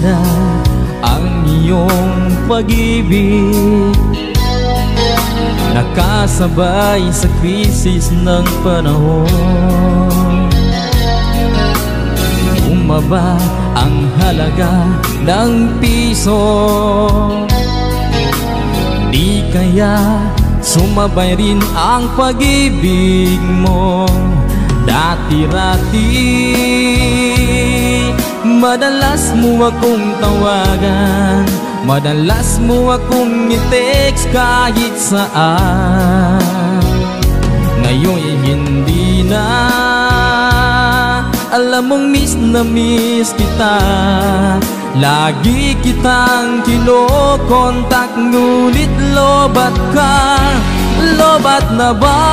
na ang iyong pag-ibig, nakasabay sa krisis ng panahon. Bumaba ang halaga ng piso, di kaya sumabay rin ang pag-ibig mo. Dati-rati madalas mo akong tawagan, madalas mo akong i-text kahit saan. Ngayon hindi na, alam mong miss na miss kita. Lagi kitang kinokontak, ngunit lobat ka. Lobat na ba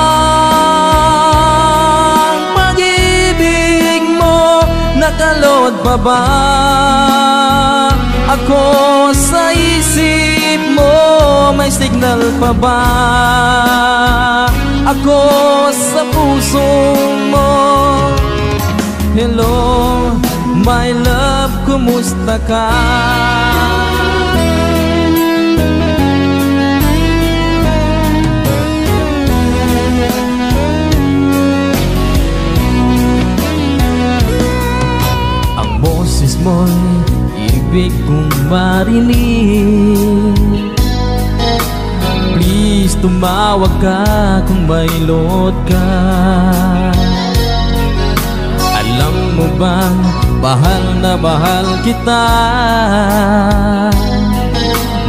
ang pag-ibig mo? Nakalod pa ba ako sa isip mo? May signal pa ba ako sa puso mo? Hello, my love, kumusta ka? Ang boses mo'y ibig kong marinig. Please, tumawag ka kung may load ka. Alam mo bang mahal na mahal kita?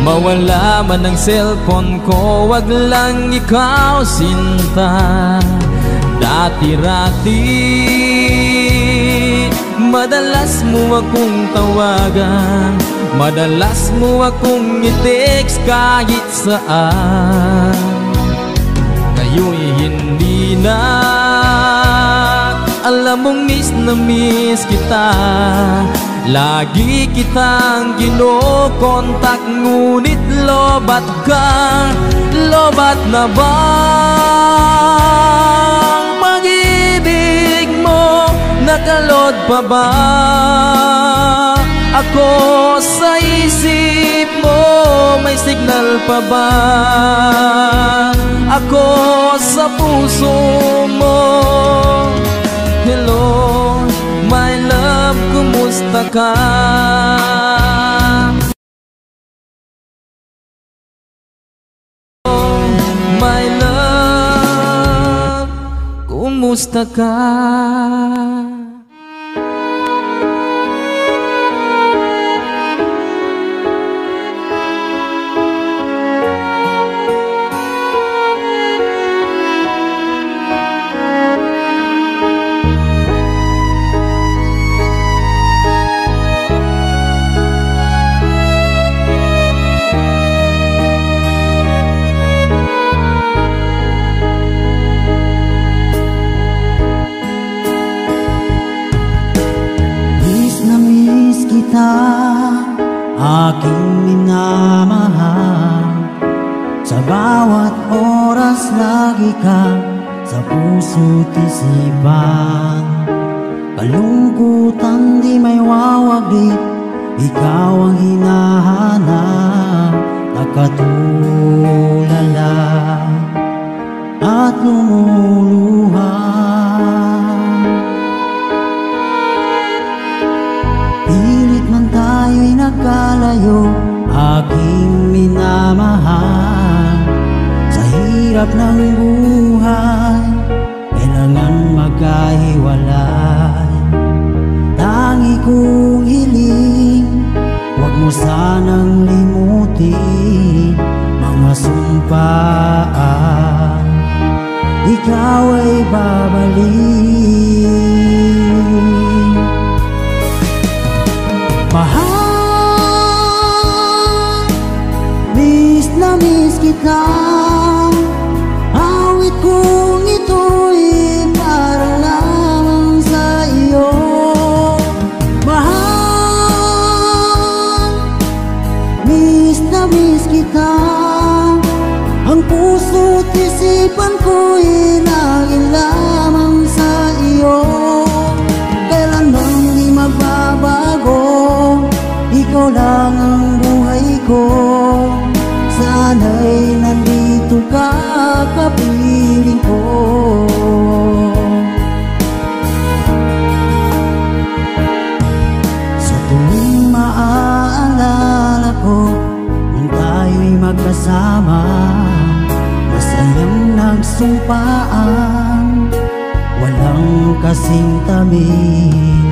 Mawala man ang cellphone ko, wag lang ikaw sinta. Dati-rati madalas mo akong tawagan, madalas mo akong i-text kahit saan. Ngayon hindi na, alam mong miss na miss kita. Lagi kitang kinokontak, ngunit lobat ka. Lobat na ba ang pag-ibig mo? Nakalod pa ba ako sa isip mo? May signal pa ba ako sa puso mo? Hello, my love, kumusta ka? Oh, my love, kumusta ka? Aking minamahal, sa bawat oras lagi ka sa puso't isipan. Kalungkutan di may wawaglit, ikaw ang hinahanap. Nakatulala at lumuluha, pilit man tayo'y nagkalayo. Aking minamahal, sa hirap ng buhay kailangan magkahiwalay. Tangi kong hiling, huwag mo sanang limutin mga sumpaan. Ikaw ay babalik. Mahal, miss na miss kita. Awit kong ito'y para lamang sa iyo. Mahal, miss na miss kita. Ang puso't isipan ko'y lagi lamang sa ikaw lang ang buhay ko. Sana'y nandito ka, kapiling ko. Sa tuwing maaalala ko nung tayo'y magkasama, masayang nagsumpaan, walang kasing tamis.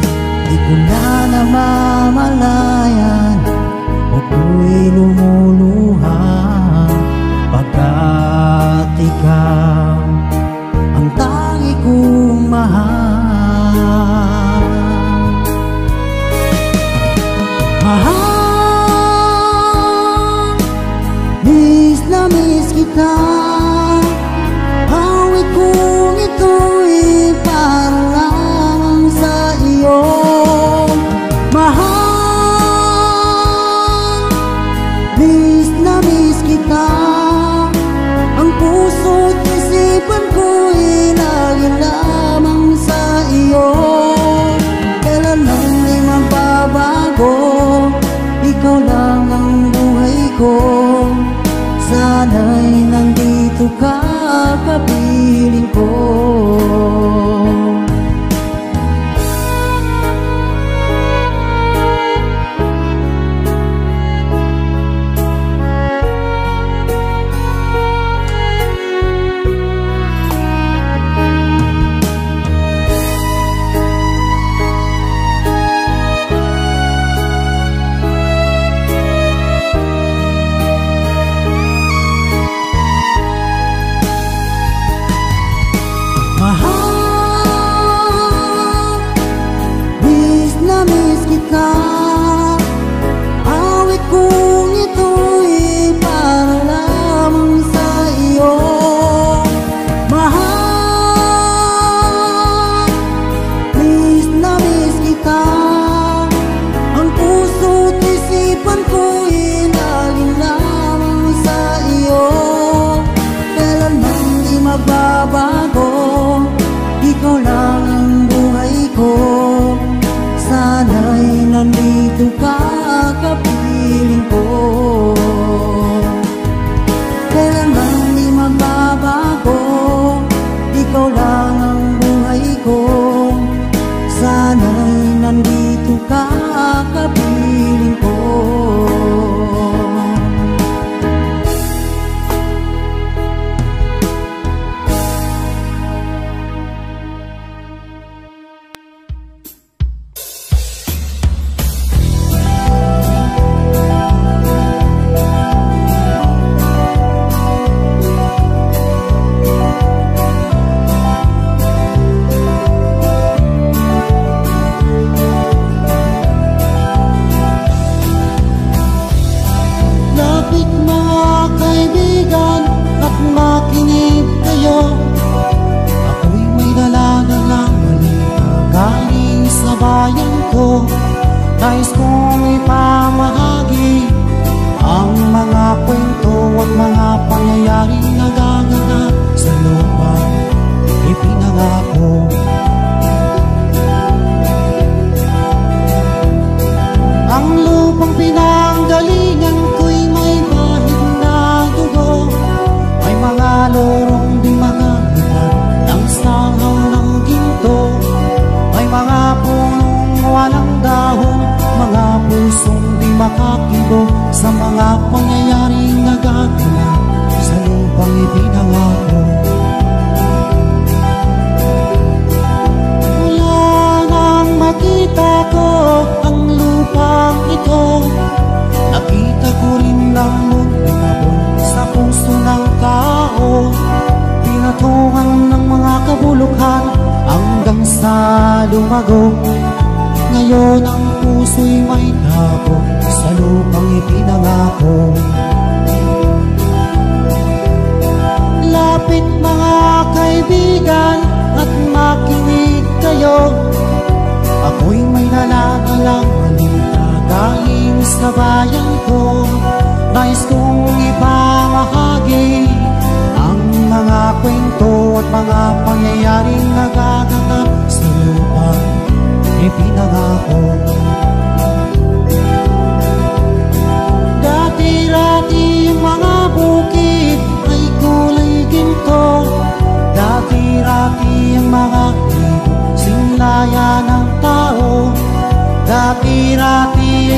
Di ko na namamalayan, ako'y lumuluha pagkat ikaw ang tangi kong mahal. Mahal, miss na miss kita. Awit kong ito'y para lang sa iyo. Mahal, miss na miss kita. Ang puso't isipan ko'y lagi lamang sa iyo. Kailanman ay magbabago, ikaw lang ang buhay ko. Sana'y nandito ka, kapiling ko. Awit kong ito'y para lamang sa iyo. Mahal, miss na miss kita. Ang puso't isipan ko'y laging lamang sa iyo. Kailanman di magbabago, ikaw lang ang buhay ko. Sana'y nandito ka, kapiling ko. Kailanman di magbabago, ikaw lang ang buhay ko. Sana'y nandito ka, kapiling ko. Nais kong ipamahagi ang mga kwento at mga pangyayaring nagaganap sa lupang ipinangako. Ang lupang pinanggalingan ko'y may bahid na dugo, may mga lorong di mga lugar ng sangaw ng ginto, may mga punong walang dahon, mga pusong di makakibo sa mga pangyayaring nagaganap sa lupang ipinangako. Mula nang makita ko ang lupang ito, nakita ko rin ang munting abon sa puso ng tao. Pinatungan ng mga kabuluhan hanggang sa lumago. Ngayon ang puso'y may tago sa lupang ipinangako. Lapit mga kaibigan at makinig kayo. Ako'y may nalalalang balita galing sa bayan ko. Nais kong ipamahagi ang mga kwento at mga pangyayaring nagaganap sa lupang ipinangako.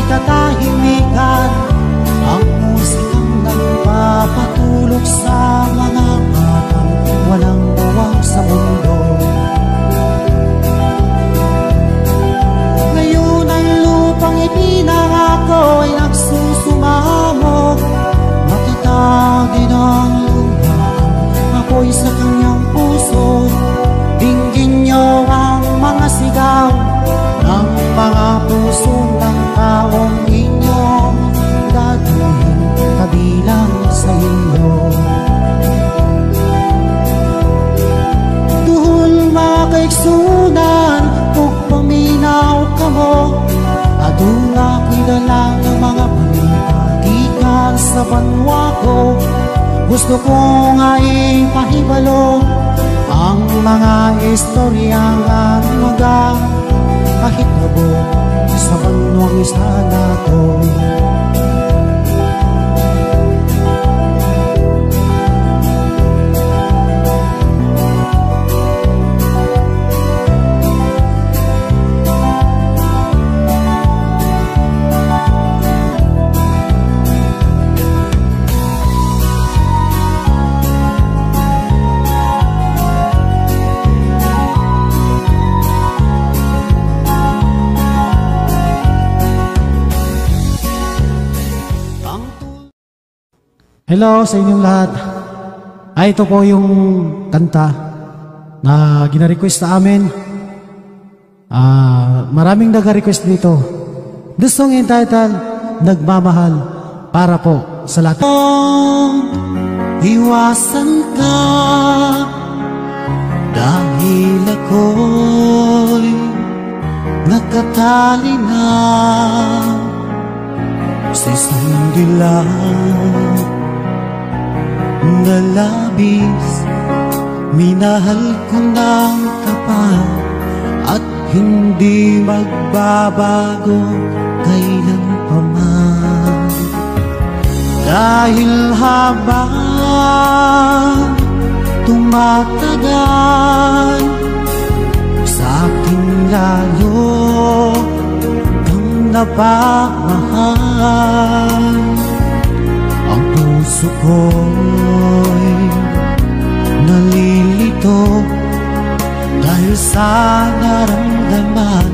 katahimikan, ang musikang nagpapatulog sa mga batang walang uwang sa mundo. Ngayon ang lupang ipinangako ay nagsusumamog, matatag din ang lupa, ako'y sa kanyang puso. Dinggin niyo ang mga sigaw ng mga puso ng taong inyong gagawin kabilang sa inyo. Tuhol mga kaigsunan, kung paminaw ka mo, aduna ko'y dala ng mga panipatikan sa banwa ko. Gusto kong ay pahibalo ang mga istoryang mga kahit labo sa banwang istana ko. Hello sa inyong lahat. Ito po yung kanta na gina-request sa amin. Maraming nag-request dito. This song entitled Nagmamahal, para po sa lahat. Iwasan ka dahil ako'y nakatali na sa isang dilag na labis. Minahal ko ng kapal at hindi magbabago kailan pa man. Dahil habang tumatagal, sa akin lalo kang napamahal. Ang puso ko'y nalilito dahil sa naramdaman.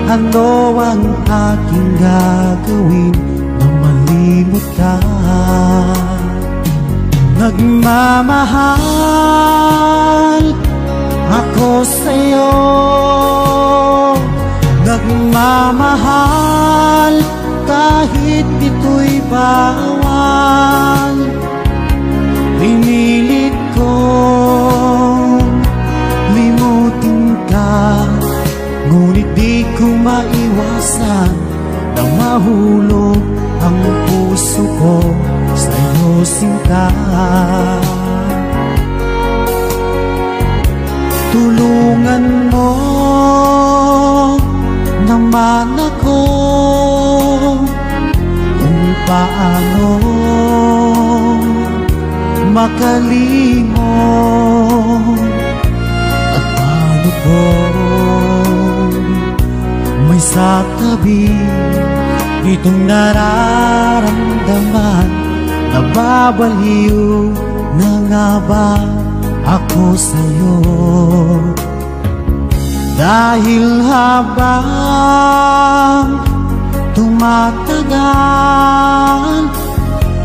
Ano ang aking gagawin na malimot ka? Nagmamahal ako sa'yo, nagmamahal kahit ito'y bawal. Pinilit kong limutin ka, ngunit di ko maiwasan na mahulog ang puso ko sa'yo, sinta. Tulungan mo naman ako kung paano makalimot at paano ko may sa tabi itong nararamdaman. Nababaliw na nga ba ako sa'yo? Dahil habang tumatagal,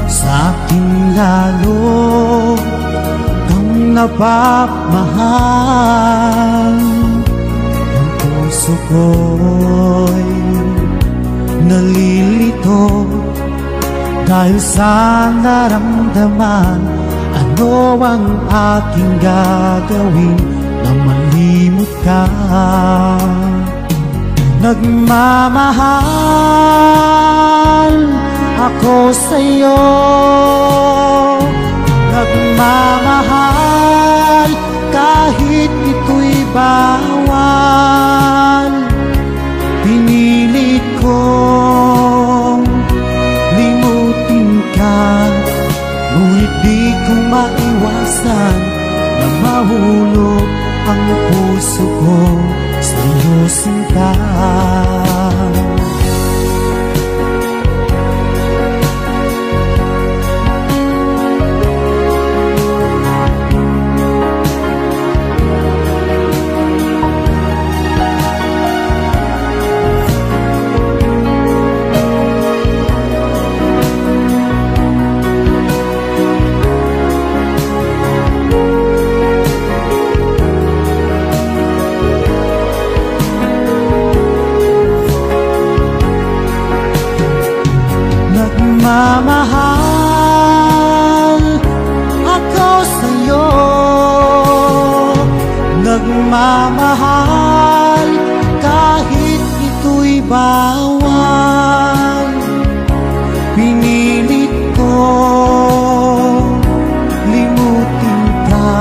sa akin lalo kang napapamahal. Ang puso ko'y nalilito dahil sa naramdaman. Ano ang aking gagawin na malimot ka? Nagmamahal ako sa'yo, nagmamahal kahit ito'y bawal. Pinilit kong limutin ka, ngunit di ko maiwasan na mahulog ang puso ko sa'yo, sinta. Nagmamahal ako sa'yo, nagmamahal kahit ito'y bawal. Pinilit ko limutin ka,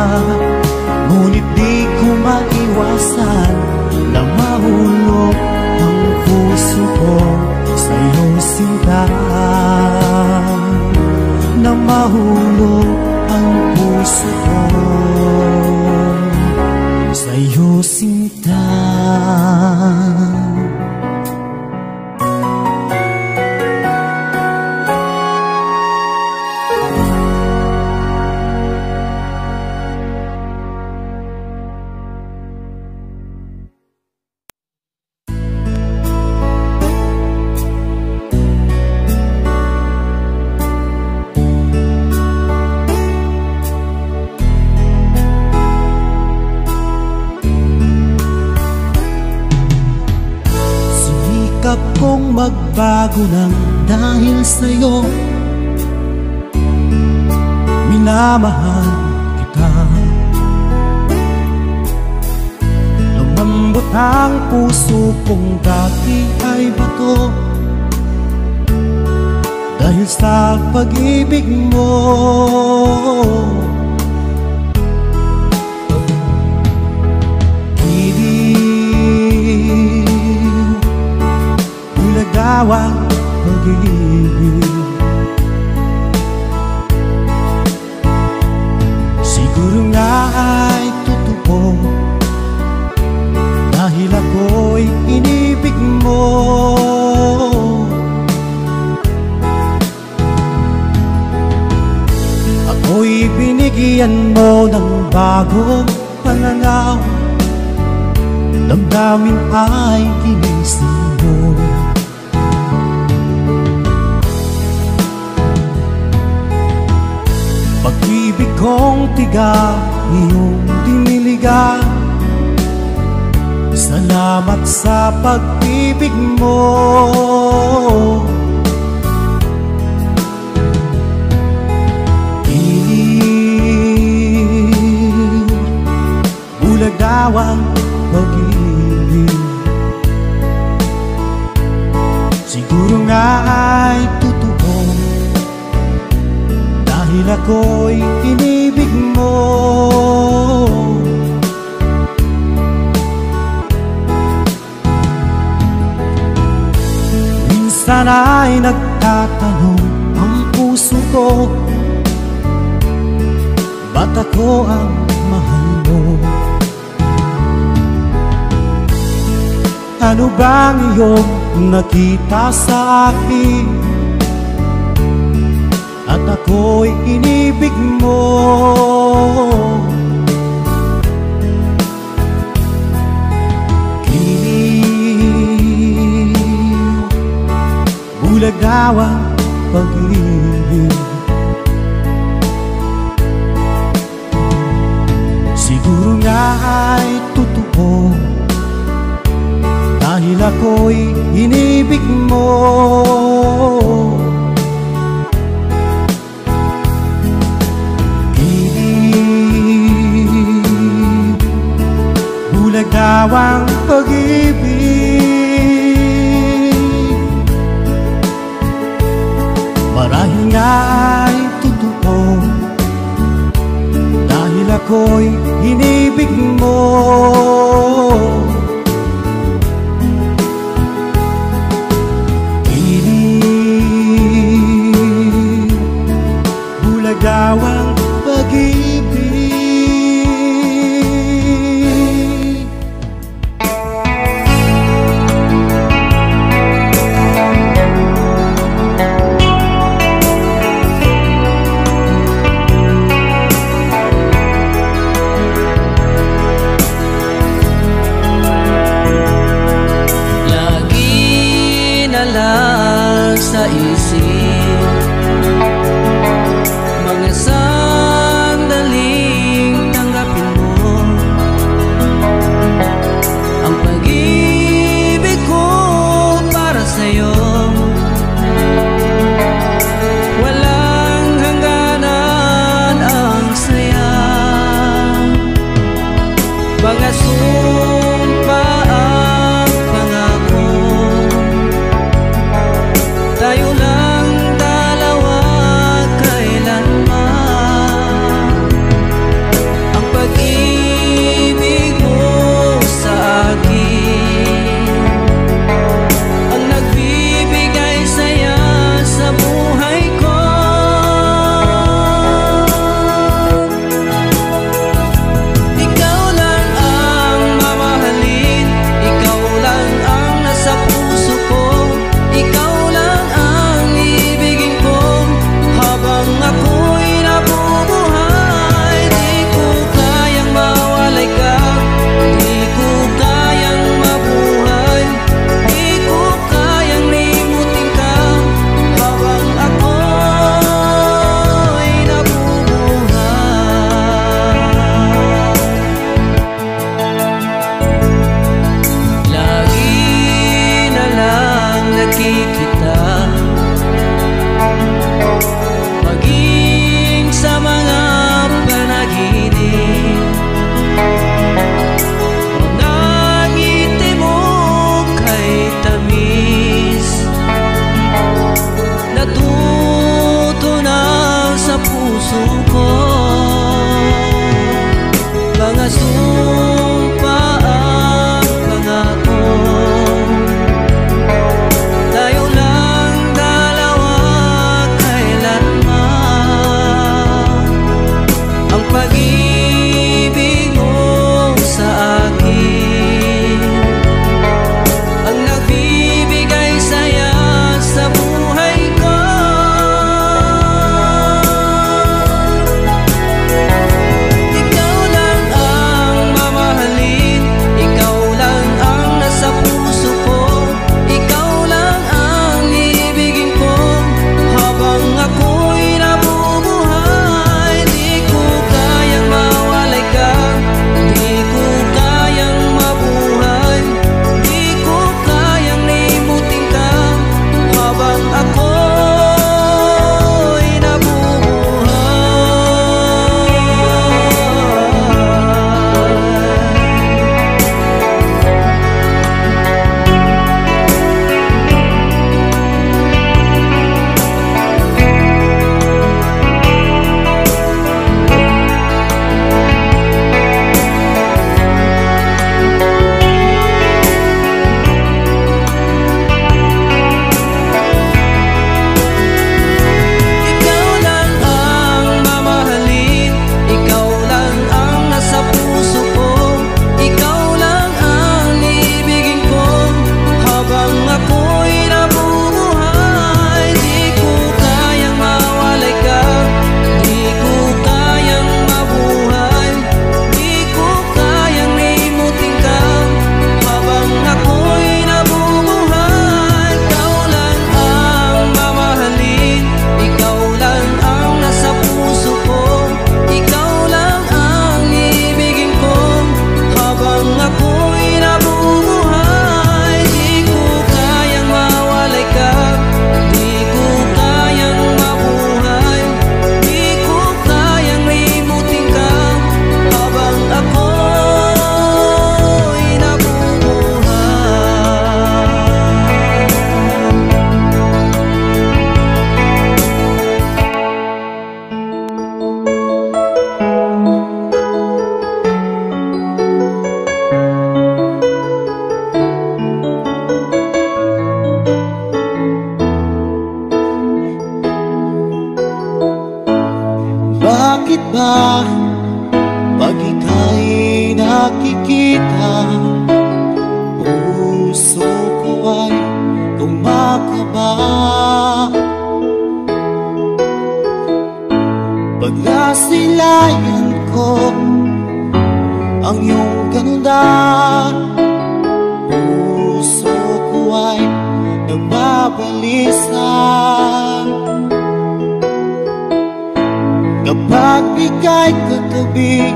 ngunit di ko maiwasan na mahulog ang puso ko sa'yo, sinta. Na mahulog ang puso ko sa'yo, sinta. Kung magbago lang dahil sa'yo, minamahal kita. Lumambot ang puso kong dati ay bato dahil sa pag-ibig mo. Ang pag-ibig, siguro nga ay totoo dahil ako'y inibig mo. Ako'y binigyan mo ng bagong pananaw, damdamin ay ginising mo. Pag-ibig kong tiga, iyong diniligan. Salamat sa pag-ibig mo. Bulag daw ang pag-ibig, siguro nga ay totoo dahil ako'y inibig mo. Minsan ay nagtatanong ang puso ko, ba't ako ang mahal mo? Ano bang iyong nakita sa akin at ako'y inibig mo? Kilig, bulag daw ang pag-ibig, siguro nga ay totoo dahil ako'y inibig mo. Kilig, bulag daw ang pag-ibig, marahil nga ay totoo dahil ako'y inibig mo. Daw ang pag-ibig. Lagi na lang sa isip sandaling tanggapin mo ang pag-ibig ko para sa'yo. kita, maging sa mga panaginip. Ang ngiti mo kay tamis, natutunaw sa puso ko. Mga sumpa ang pangako, tayo lang dalawa kailanman. Ang pag-ibig mo sa akin ang nagbibigay saya sa buhay ko. Ikaw lang ang mamahalin, ikaw lang ang nasa puso ko, ikaw lang ang ibigin ko habang ako'y nabubuhay. Di ko kayang mawalay ka, di ko kayang mabuhay, di ko kayang limutin ka habang ako'y nabubuhay. Ikaw lang ang mamahalin, ikaw lang ang nasa puso ko, ikaw lang ang ibigin ko habang ako'y nabubuhay. Di ko kayang mawalay ka, di ko kayang mabuhay, di ko kayang limutin ka habang ako'y nabubuhay. Ikaw lang ang mamahalin, ikaw lang ang nasa puso ko, ikaw lang ang ibigin ko habang ako'y nabubuhay. Di ko kayang mawalay ka, di ko kayang mabuhay, di ko kayang limutin ka habang ako'y nabubuhay. Bakit ba pag ika'y nakikita, puso ko ay kumakaba? Pag nasilayan ko ang iyong ganda, puso ko ay nagbabalisa. Kapag ika'y katabi,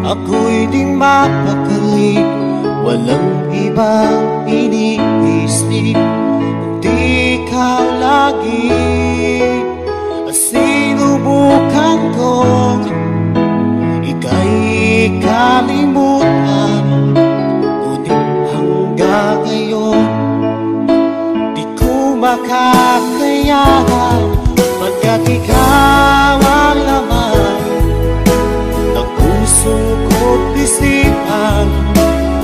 ako'y di mapakali, walang ibang iniisip kundi ikaw lagi. Sinubukan kong ika'y kalimutan, ngunit hanggang ngayon di ko makakayanan. Pagkat ikaw ang laman ng puso ko't isipan,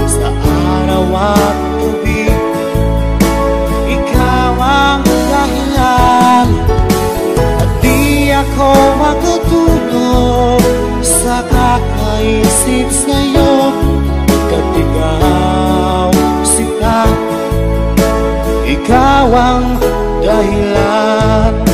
sa araw at gabi ikaw ang dahilan. At di ako makatulog sa kakaisip sa'yo, pagkat ikaw sita, ikaw ang dahilan.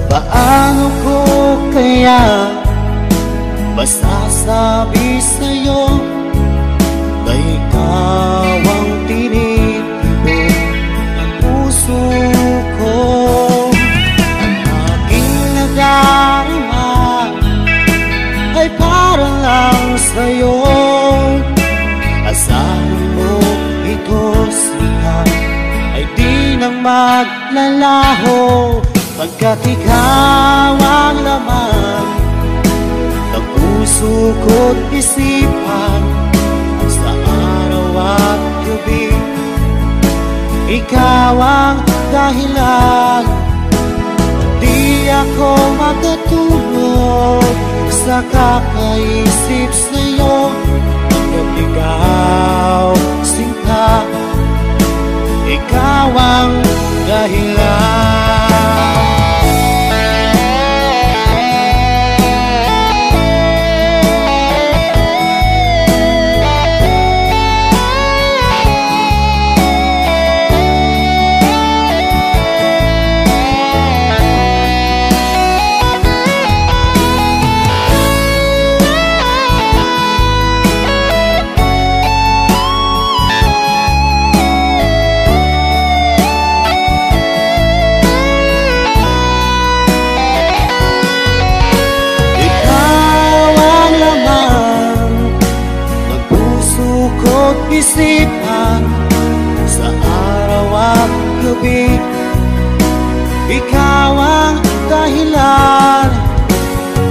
Paano ko kaya masasabi sa'yo na ikaw ang tinitibok ng puso maglalaho pagkat ikaw ang laman ng puso ko't isipan sa araw at gabi. Ikaw ang dahilan, di ako makatulog sa kakaisip sa'yo. Pagkat ikaw sinta, ikaw ang dahilan. Isipan sa araw at gabi. Ikaw ang dahilan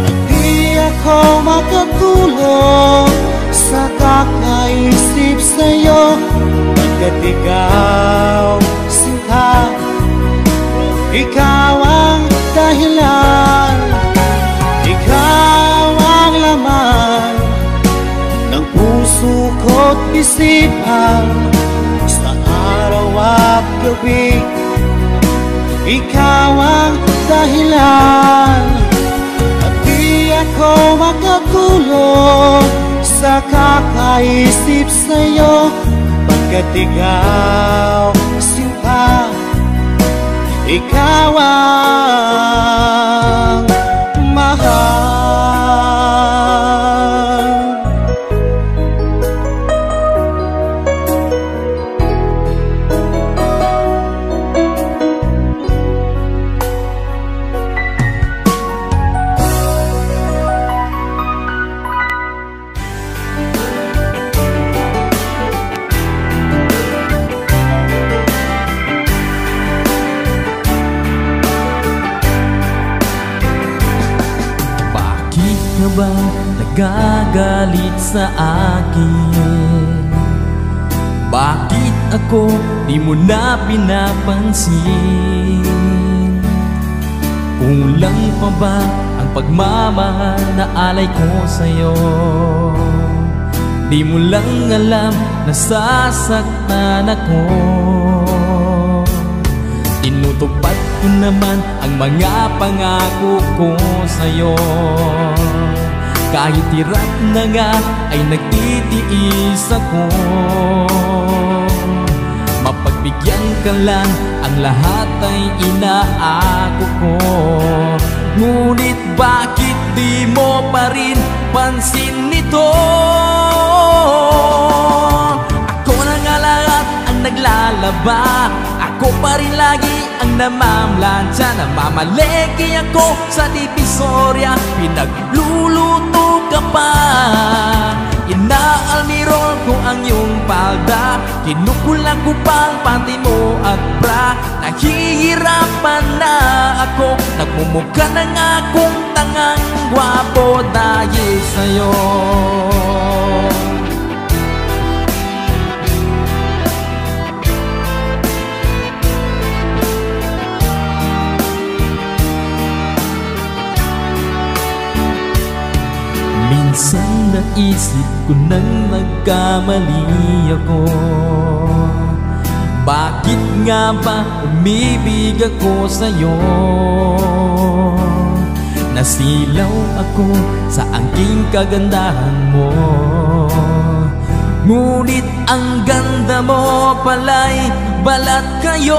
at di ako makatulog sa kakaisip sa'yo. Pagkat ikaw sinta, ikaw ang dahilan, ikaw ang laman ng puso ko't isipan sa araw at gabi. Ikaw ang dahilan at di ako makatulog sa kakaisip sa'yo. Pagkat ikaw sinta, ikaw ang mahal. Ba nagagalit sa akin? Bakit ako di mo na pinapansin? Kulang pa ba ang pagmamahal na alay ko sa'yo? Di mo lang alam na sasaktan ako. Tinutupad ko naman ang mga pangako ko sa'yo. Kahit hirap na nga ay nagtitiis ako. Mapagbigyan ka lang, ang lahat ay inaako ko. Ngunit bakit di mo pa rin pansin nito? Ako na nga lahat ang naglalaba, ako pa rin lagi ang namamlansya. Namamaleki ako sa Divisoria, pinagluluto ka pa. Inaalmirol ko ang iyong palda, kinukulang ko pang panty mo at bra. Nahihirapan na ako, nagmumukha na nga akong tangang gwapo dahil sa'yo. Minsan naisip ko nang nagkamali ako. Bakit nga ba umibig ako sa'yo? Nasilaw ako sa angking kagandahan mo. Ngunit ang ganda mo pala'y balat kayo.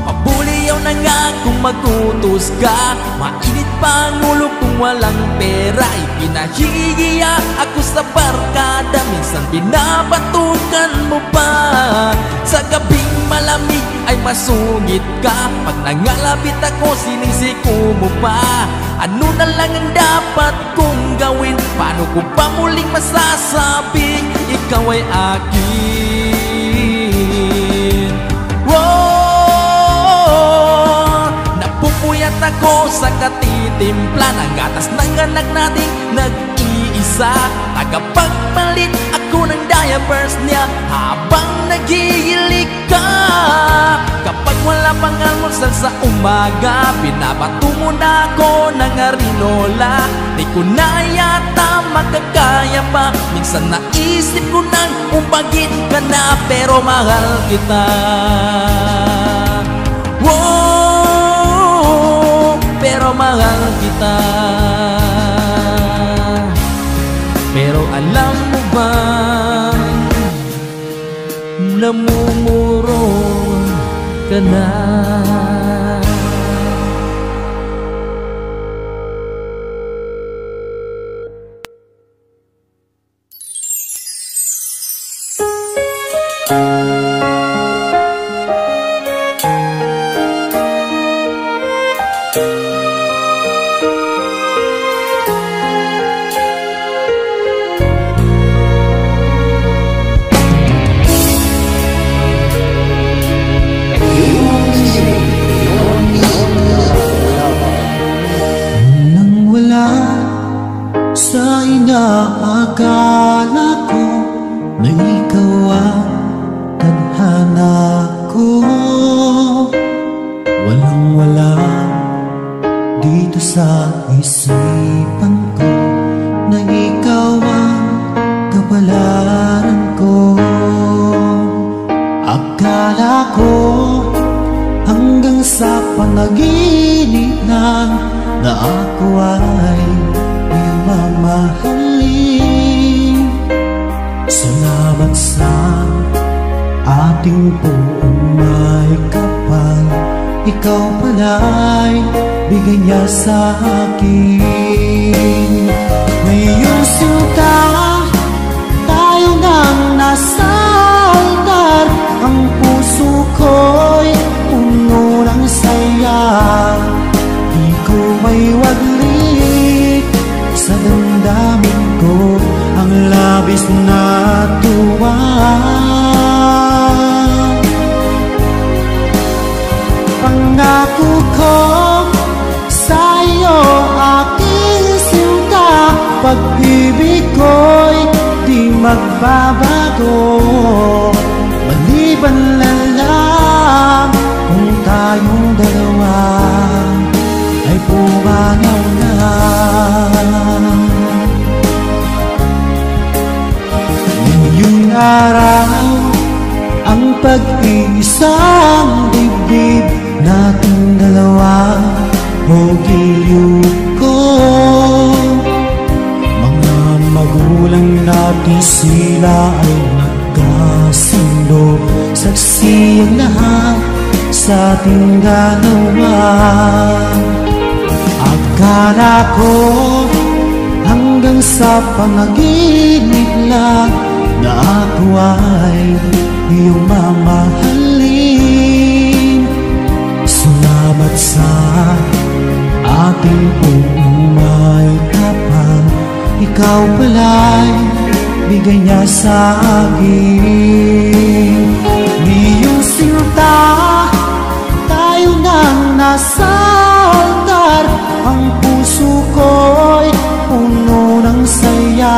Mabuliyaw na nga kung magutos ka, mainit pa ang ulo kung walang pera. Ipinahihiya ako sa barkada, minsan pinapatukan mo pa. Sa gabing malamig ay masungit ka, pag nangalapit ako sinisiko mo pa. Ano na lang ang dapat kong gawin? Paano ko pa muling masasabing ikaw ay akin? timpla ng gatas ng anak nating nag-iisa. Tagapagpalit ako ng diapers niya habang naghihilig ka. Kapag wala pang almusal sa umaga, binabato mo na ako ng arinola. Di ko na yata makakaya pa, minsan naisip ko nang umbagin ka na, pero mahal kita. Wow, pero mahal kita. Pero alam mo ba, namumuro ka na. Akala ko na ikaw ang tadhana ko. Walang-wala dito sa isipan ko na ikaw ang kapalaran ko. Akala ko hanggang sa panaginip na ako ay iyong mamahalin. Salamat sa ating buong may kapal, ikaw pala'y bigay niya sa akin. Ngayong sinta, tayo nang nasa altar. Ang puso ko'y puno ng saya, di ko may waglit sa damdamin ko ang labis na tuwa. Pangako ko sa iyo, aking sinta, pag-ibig ko'y di magbabago. Maliban na lang kung tayong dalawa ay pumanaw na. Ngayong araw, ang pag-iisang dibdib nating dalawa o giliw ko. Mga magulang natin sila ay nagkasundo, saksi ang lahat sa ating dalawa. Akala ko hanggang sa panaginip lang na ako ay iyong mamahalin. Salamat sa ating buong may kapal, ikaw pala'y bigay niya sa akin. Ngayong sinta, tayo nang nasa altar. Ang puso ko'y puno ng saya,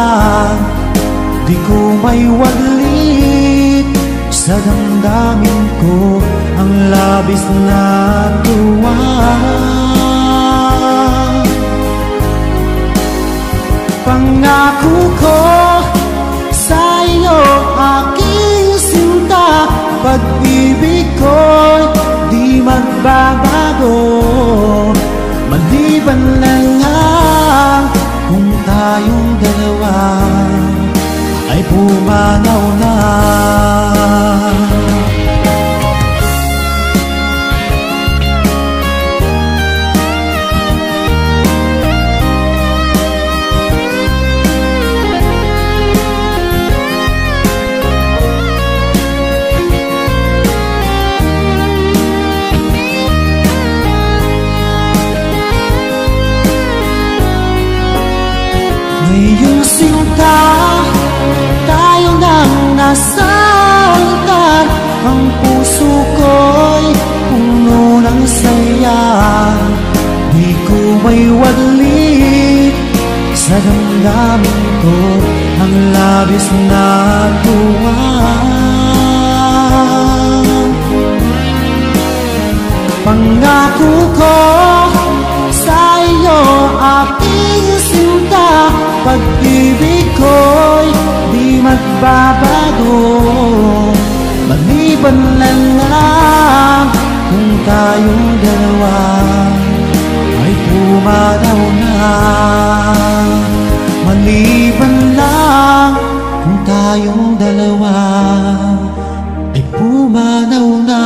di ko may waglit sa damdamin ko ang labis na tuwa. Pangako ko sa iyo, aking sinta, pag-ibig ko'y di magbabago. Maliban na lang kung tayong dalawa ay pumanaw na. Ngayong sinta, tayo nang nasa altar. ako'y waglit sa damdamin ko ang labis na tuwa. Pangako ko sa iyo aking sinta, pag-ibig ko'y di magbabago, maliban lang kung tayong dalawa ay pumanaw na. Maliban lang kung tayong dalawa ay pumanaw na.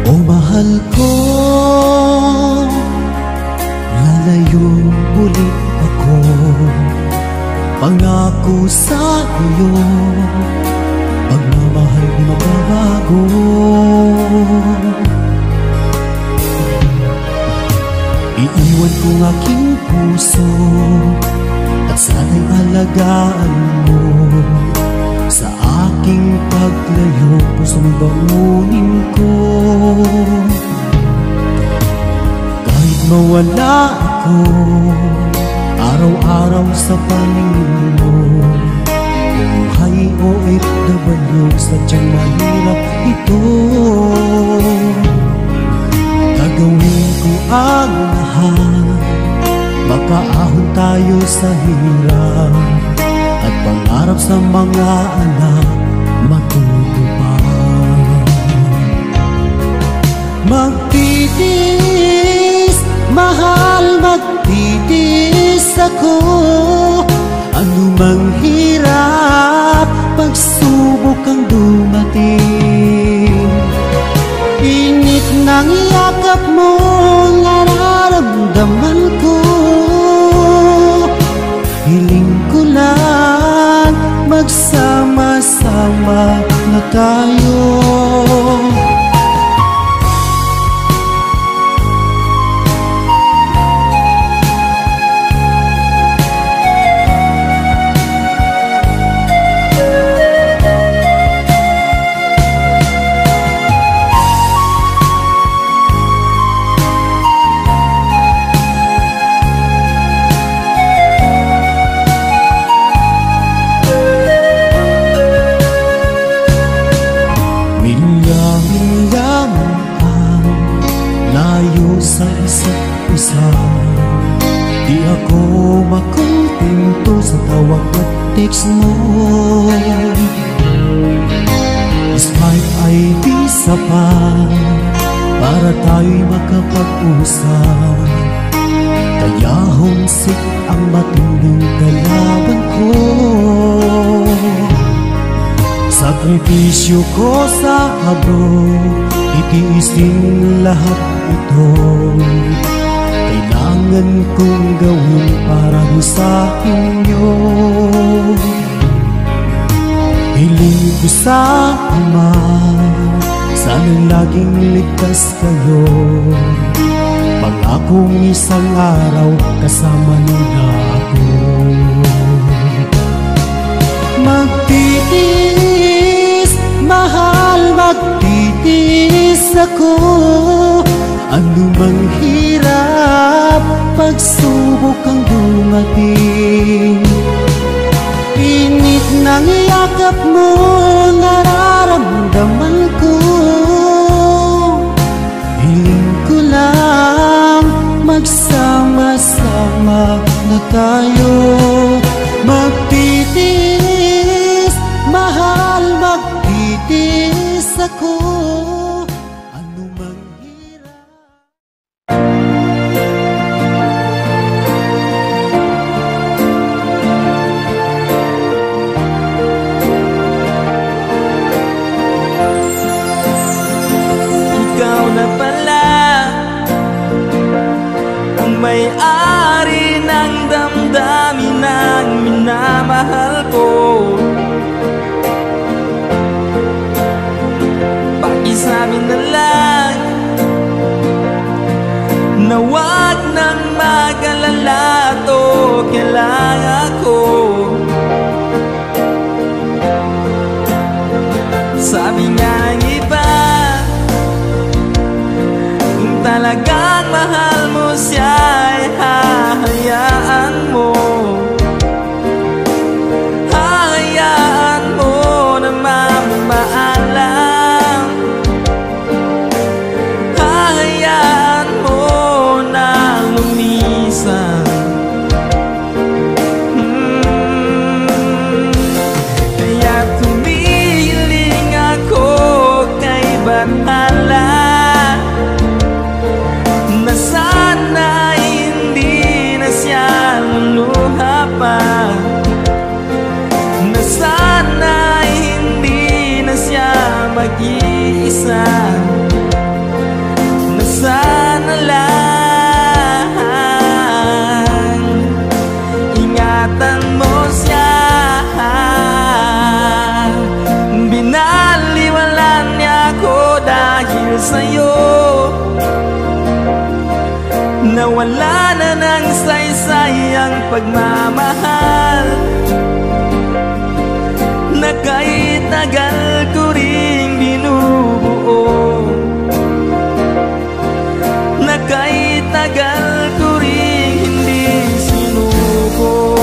O mahal ko, lalayong ulit ako, pangako sa iyo, pagmamahal di magbabago. Iiwan kong aking puso at sana'y alagaan mo. Sa aking paglayo, pusong bangunin ko. Kahit mawala ako araw-araw sa paningin mo, buhay o OFW, sadyang mahirap ito. Gagawin ko ang lahat, makaahon tayo sa hirap, at pangarap sa mga anak matutupad. Magtitiis, mahal, magtitiis ako, anumang hirap, pagsubok ang dumating. Init ng yakap mo, nararamdaman ko, hiling ko lang magsama-sama na tayo. Sa isa't isa, di ako makontento sa tawag at text mo. Skype ay di sapat para tayo'y makapag-usap, kaya homesick ang matinding kalaban ko. Sakripisyo ko sa abroad, itiisin lahat ito. Kailangan kong gawin para sa inyo. Hiling ko sa Ama, sana'y laging ligtas kayo. Pangakong isang araw kasama niyo na ako. Magtitiis, mahal, magtitiis ako, anumang hirap, pagsubok ang dumating. Init ng yakap mo, nararamdaman ko, hiling ko lang magsama-sama na tayo. Magtitiis, mahal, magtitiis ako, anumang hirap. Ikaw na pala ang may-ari ng damdamin pa, na sana'y hindi na siya mag-iisa, na sana lang ingatan mo siya. Binaliwalan niya ako dahil sa'yo, nawala na ng saysay ang pagmamahal, na kahit tagal ko ring binubuo, na kahit tagal ko ring hindi sinuko.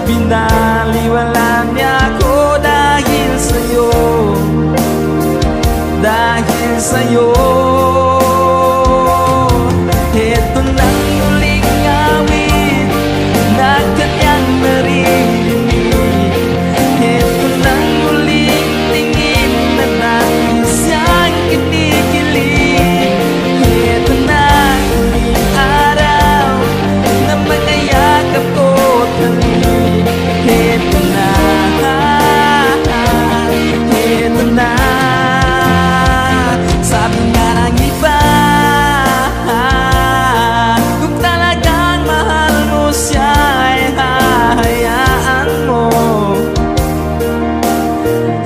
Binaliwalan niya ako dahil sa'yo, dahil sa'yo. Ito nang huling awit na kanyang naririnig, ito nang huling tingin na nais siyang kinikilig, ito nang huling araw na mga yakap ko't halik, ito na, ito na. Sabi nga ng iba, kung talagang mahal mo siya ay hahayaan mo,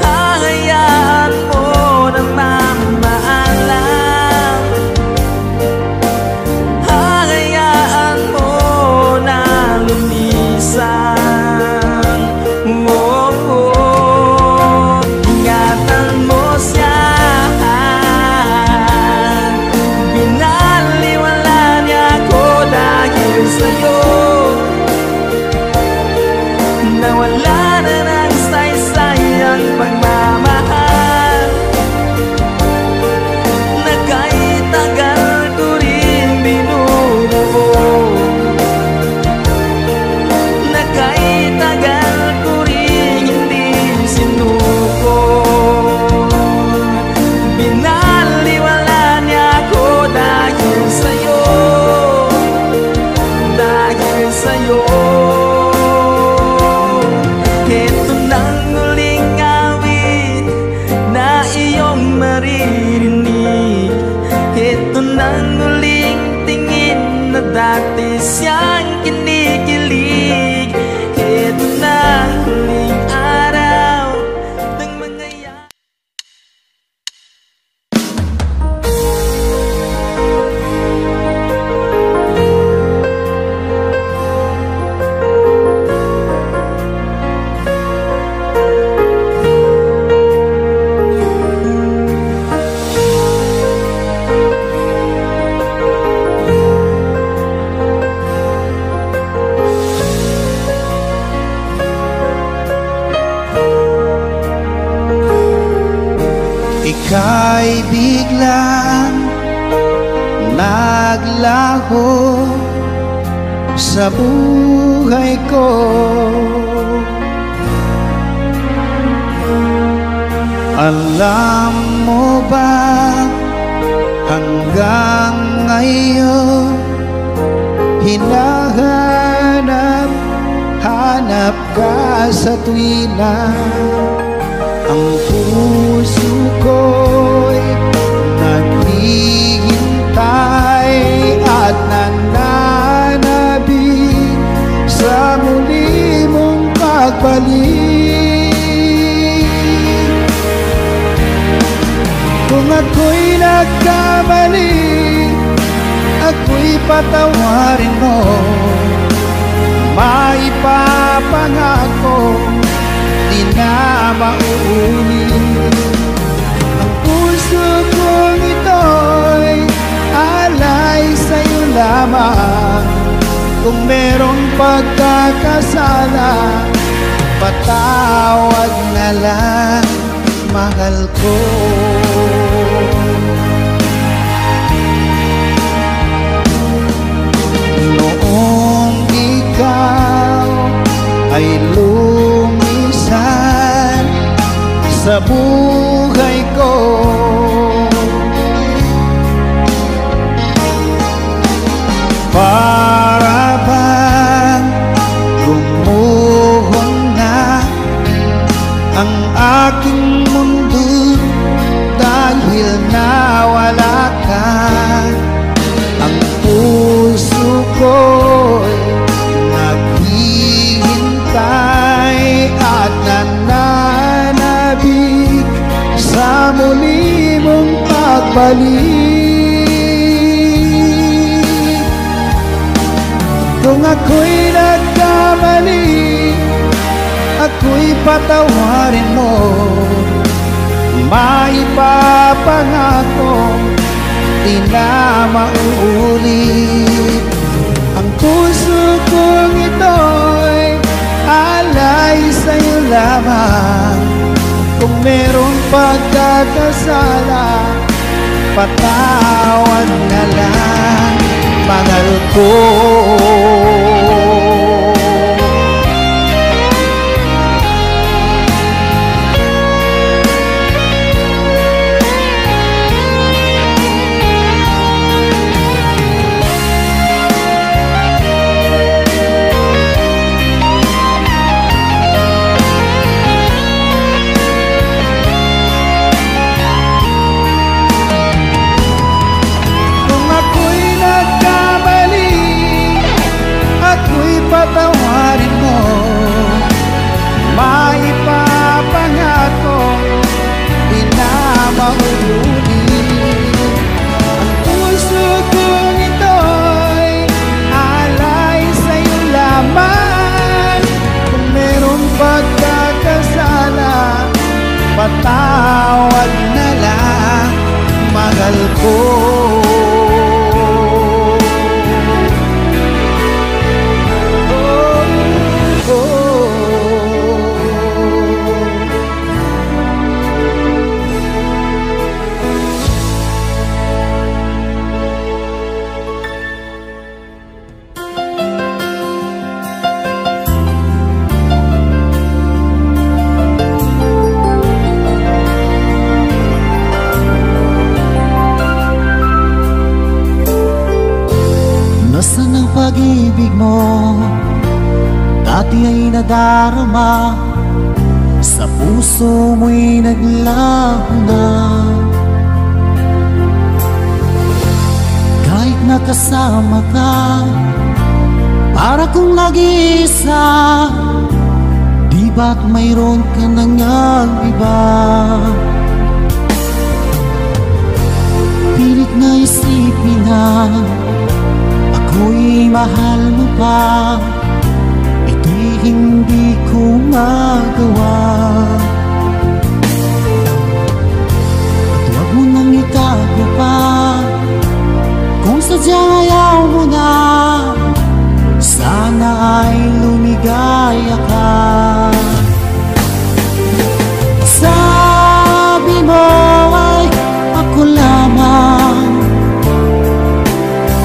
hahayaan mo na mamaalam, hahayaan mo na lumisan. Oh, oh, ingatan mo siya. Binaliwala niya ako dahil sa'yo, nawala na ng saysay ang pagmamahal, na kahit tagal ko rin binubuo, na kahit tagal ko rin hindi sinuko. Binaliwala niya ako dahil sa'yo, dahil sa'yo. Ito nang huling awit na iyong maririnig, ito nang huling tingin na dati siyang kinikilig, ito nang huling araw ng mga Ika'y biglang naglaho sa buhay ko, alam mo ba hanggang ngayon hinahanap ka sa tuwina. Ang puso ko'y naghihintay at nananabik sa muli mong pagbalik. Kung ako'y nagkamali, ako'y patawarin mo. Maipapangako di na mauulit. Ang puso kong ito'y alay sa'yo lamang. Kung merong pagkakasala, patawad na lang, mahal ko. Noong ikaw ay lumisan sa buhay ko, para bang balik. Kung ako'y nagkamali, ako'y patawarin mo. Maipapangako di na mauulit. Ang puso kong ito'y alay sa'yo lamang. Kung merong pagkakasala, patawad na lang, mahal ko. Patawarin mo, maipapangako di na mauulit. Ang puso kong ito'y alay sa'yo lamang. Kung merong pagkakasala, patawad na lang, mahal ko. Nasaan ang pag-ibig mo? Dati ay nadarama, sa puso mo'y naglaho na. Kahit nakasama ka, para kong nag-iisa. Di ba't mayroon ka nang iba? Pilit na isipin na ako'y mahal mo pa, ito'y hindi ko magawa. At huwag mo nang itago pa, kung sadyang ayaw mo na, sana ay lumigaya ka. Sabi mo ay ako lamang,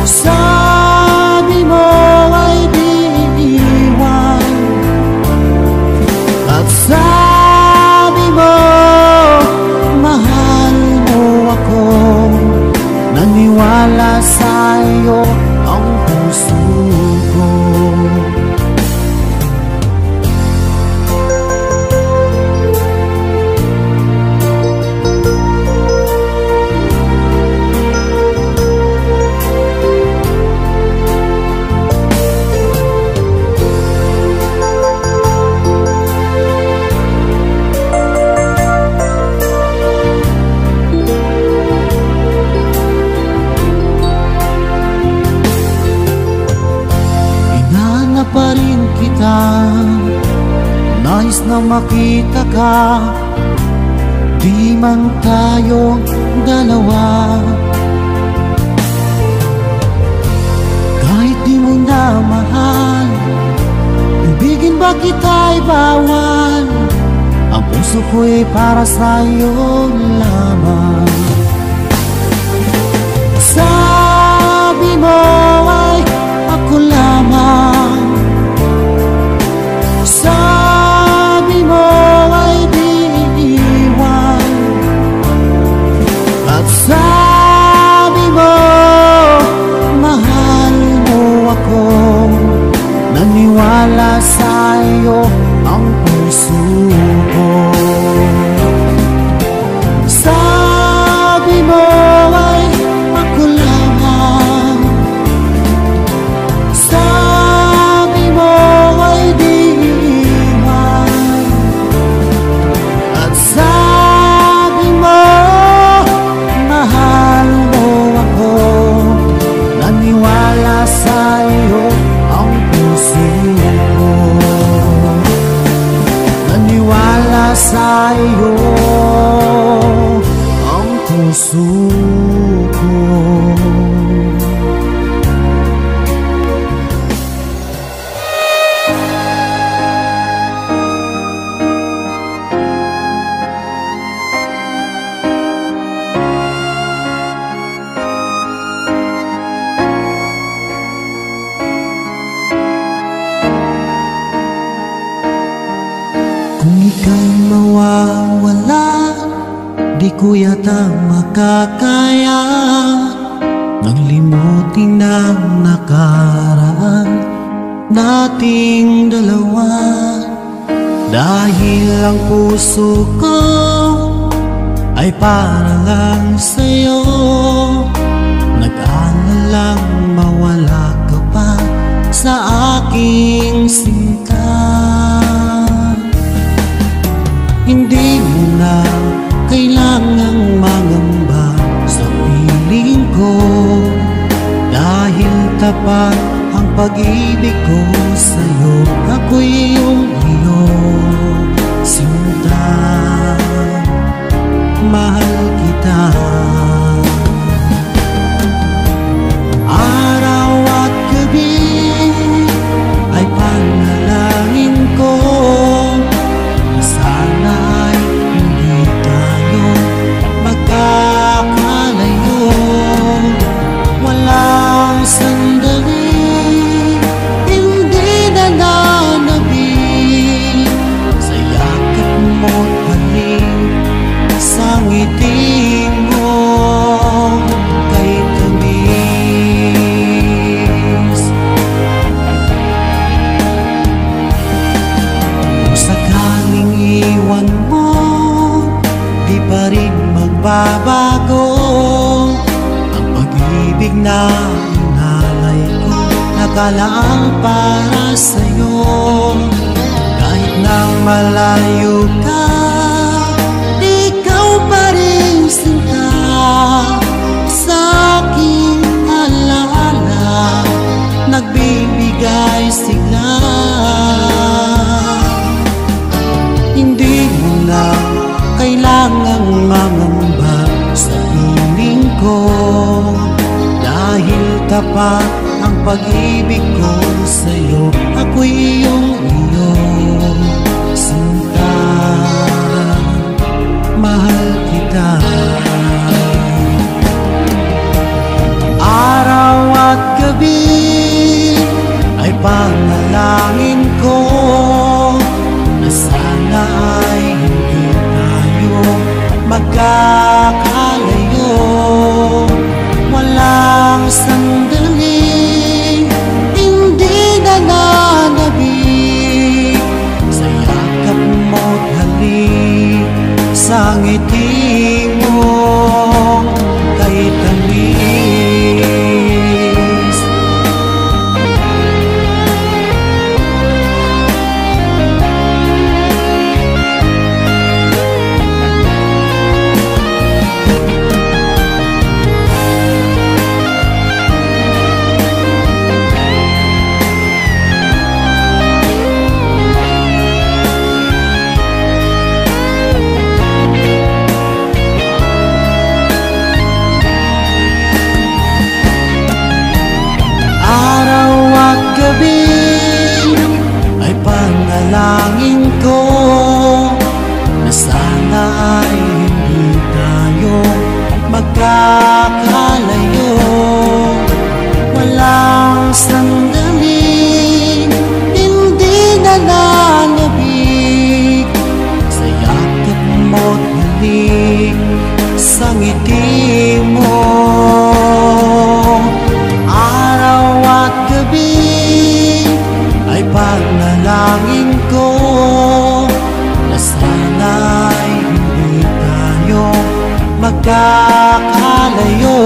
sabi mo ay di iwan, at sabi mo mahal mo ako. Naniwala sa'yo ang puso ko. Pa rin kita, nais na makita ka, di man tayong dalawa. Kahit di mo na mahal, ibigin ba kita'y bawal? Ang puso ko'y para sa'yo lamang. Sabi mo ay ako lamang, sabi mo ay di iwan, at sabi mo mahal mo ako. Naniwala sa'yo ang puso ko. Sabi mo ay ako lamang, sabi mo ay di iwan, at sabi mo mahal sa iyo ang puso ko. Kung ika'y mawawala, di ko yata makakaya nang limutin ang nakaraan nating dalawa. Dahil ang puso ko ay para lang sa'yo, nag-aalalang mawala ka pa sa aking sinta. Hindi mo na kailangang mangamba sa piling ko, dahil tapat ang pag-ibig ko sa'yo. Ako'y iyong sinta, mahal kita. Araw at gabi ay panalangin ko, sana ay hindi tayo magkakalayo. Walang sandali, hindi na nanabig sa yakap mo't halik, sa ngiti mo kay tamis. Kung sakaling iwan mo, di pa rin magbabago ang pag-ibig na inalay ko, nakalaang para sa'yo. Kahit na malayo ka, ikaw pa rin sinta sa aking alaala, nagbibigay sigla. Hindi mo na kailangang mangamba sa piling ko, dahil tapat ang pag-ibig ko sa'yo. Ako'y iyong sinta, mahal kita. Araw at gabi ay panalangin ko na sana ay hindi tayo magkakalayo. Walang sandali, hindi na nanabig sa yakap mo't halik, sa ngiti mo kay tamis. Ay panalangin ko na sana ay hindi tayo magkakalayo. Walang sandali, hindi na nanabig sa yakap mo't halik, sa ngiti mo. Araw at gabi ay panalangin ko na sana ay hindi tayo magkakalayo.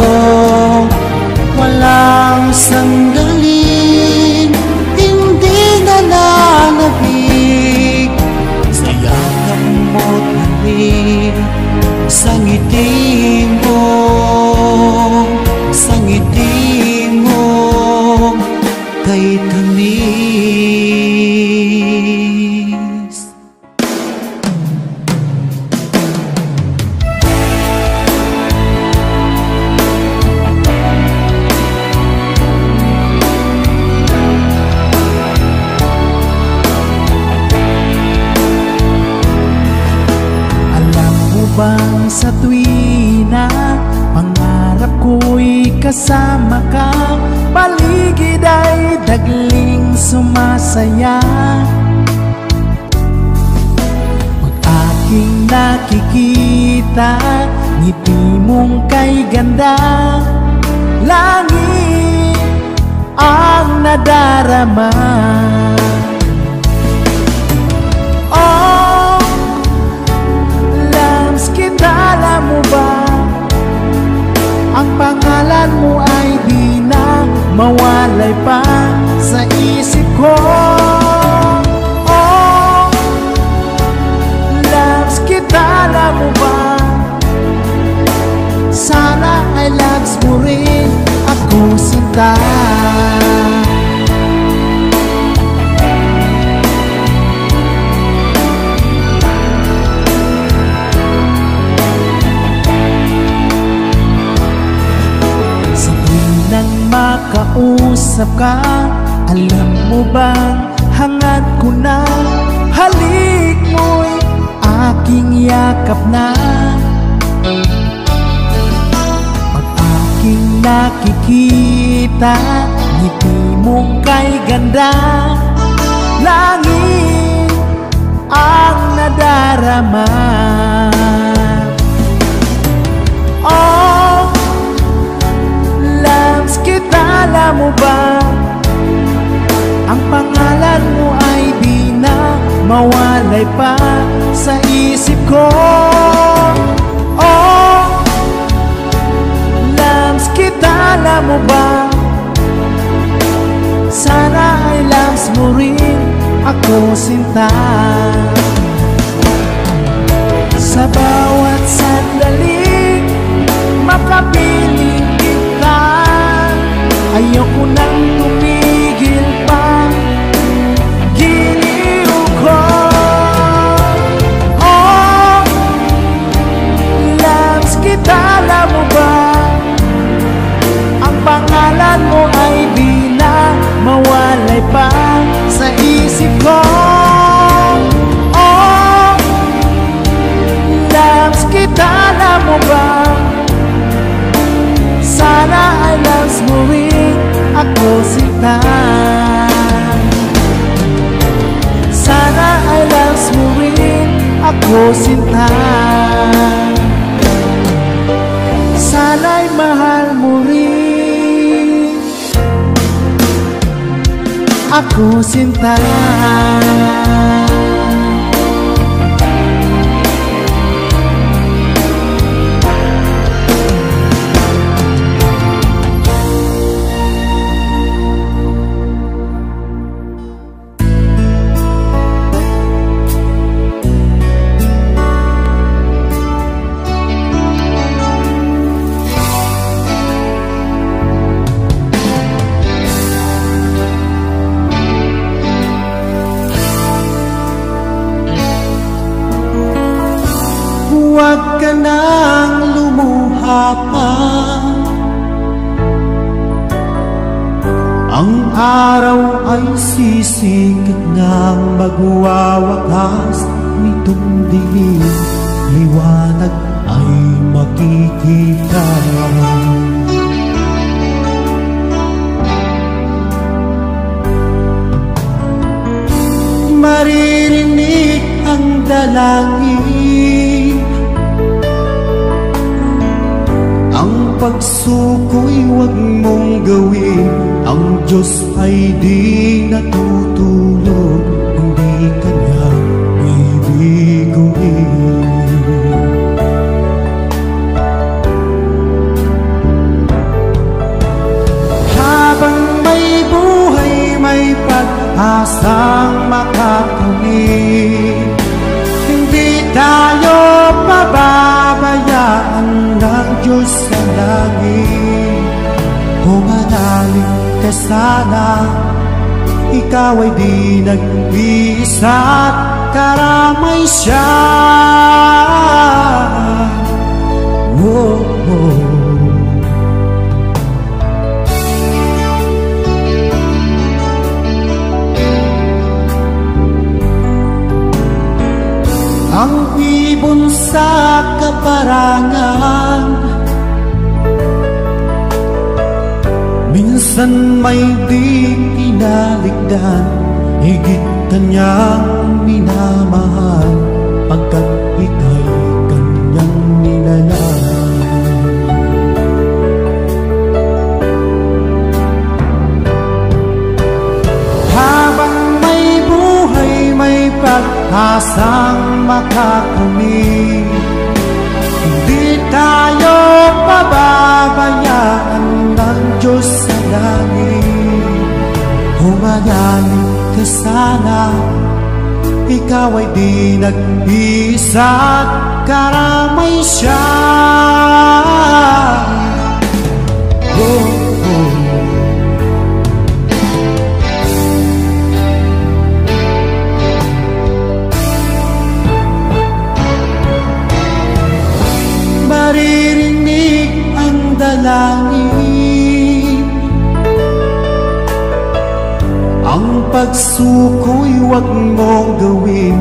Walang sandali, hindi na nanabig sa yakap mo't halik, sa ngiti mo, sa ngiti mo kay tamis. saya. Pag aking nakikita, ngiti mong kay ganda, langit ang nadarama. Oh, Lams, kilala mo ba? Ang pangalan mo ay di na mawalay pa sa isip ko. Oh, Lams, kilala mo ba? Sana ay loves mo rin ako, sinta. Sa tuwing nang makausap ka, alam mo bang hangad ko na halik mo'y aking yakap na. Nakikita, ngiti mong kay ganda, langit ang nadarama. Oh, Lams, kilala mo ba? Ang pangalan mo ay di na mawalay pa sa isip ko. Oh, kilala mo ba? Sana ay loves mo rin ako, sinta. Sa bawat sandali makapiling kita, ayoko nang tumigil pa, giliw ko. Oh, loves, kilala mo ba? Pangalan mo ay di na mawalay pa sa isip ko. Oh, Lams, kilala mo ba? Sana ay loves mo rin ako, sinta. Sana ay loves mo rin ako, sinta. Sana'y mahal mo rin ako, sinta. Huwag ka nang lumuha pa, ang araw ay sisikit nang magwawakas nitong dilim, liwanag ay makikita. Maririnig ang dalangin, ang pagsuko'y huwag mong gawin. Ang Diyos ay di natutulog, hindi ka niya bibiguin. Habang may buhay, may pag-asang makakamit. Hindi tayo pababayaan ng Diyos sa langit. Kung manalig ka sana, ikaw ay di nag-iisa't karamay siya. Oh, oh. Ang ibon sa kaparangan, minsan may di kinaligdan. higit kanyang minamahal, pagkat ika'y kanyang nilalang. Habang may buhay, may pag-asang makakamit, hindi tayo pababayaan ng Diyos sa langit. Humanalig ka sana, ikaw ay di nag-isa at karamay siya. Maririnig ang dalangin, ang pagsuko'y huwag mong gawin.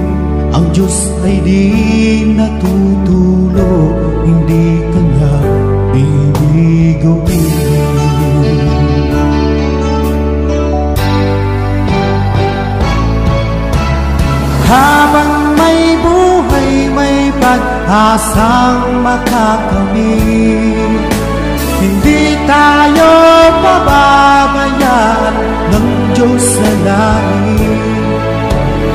Ang Diyos ay di natutulo, hindi kanya bibiguin. Habang may buhay, may pag-asang makakamit, hindi tayo pababayaan ng Diyos sa langit.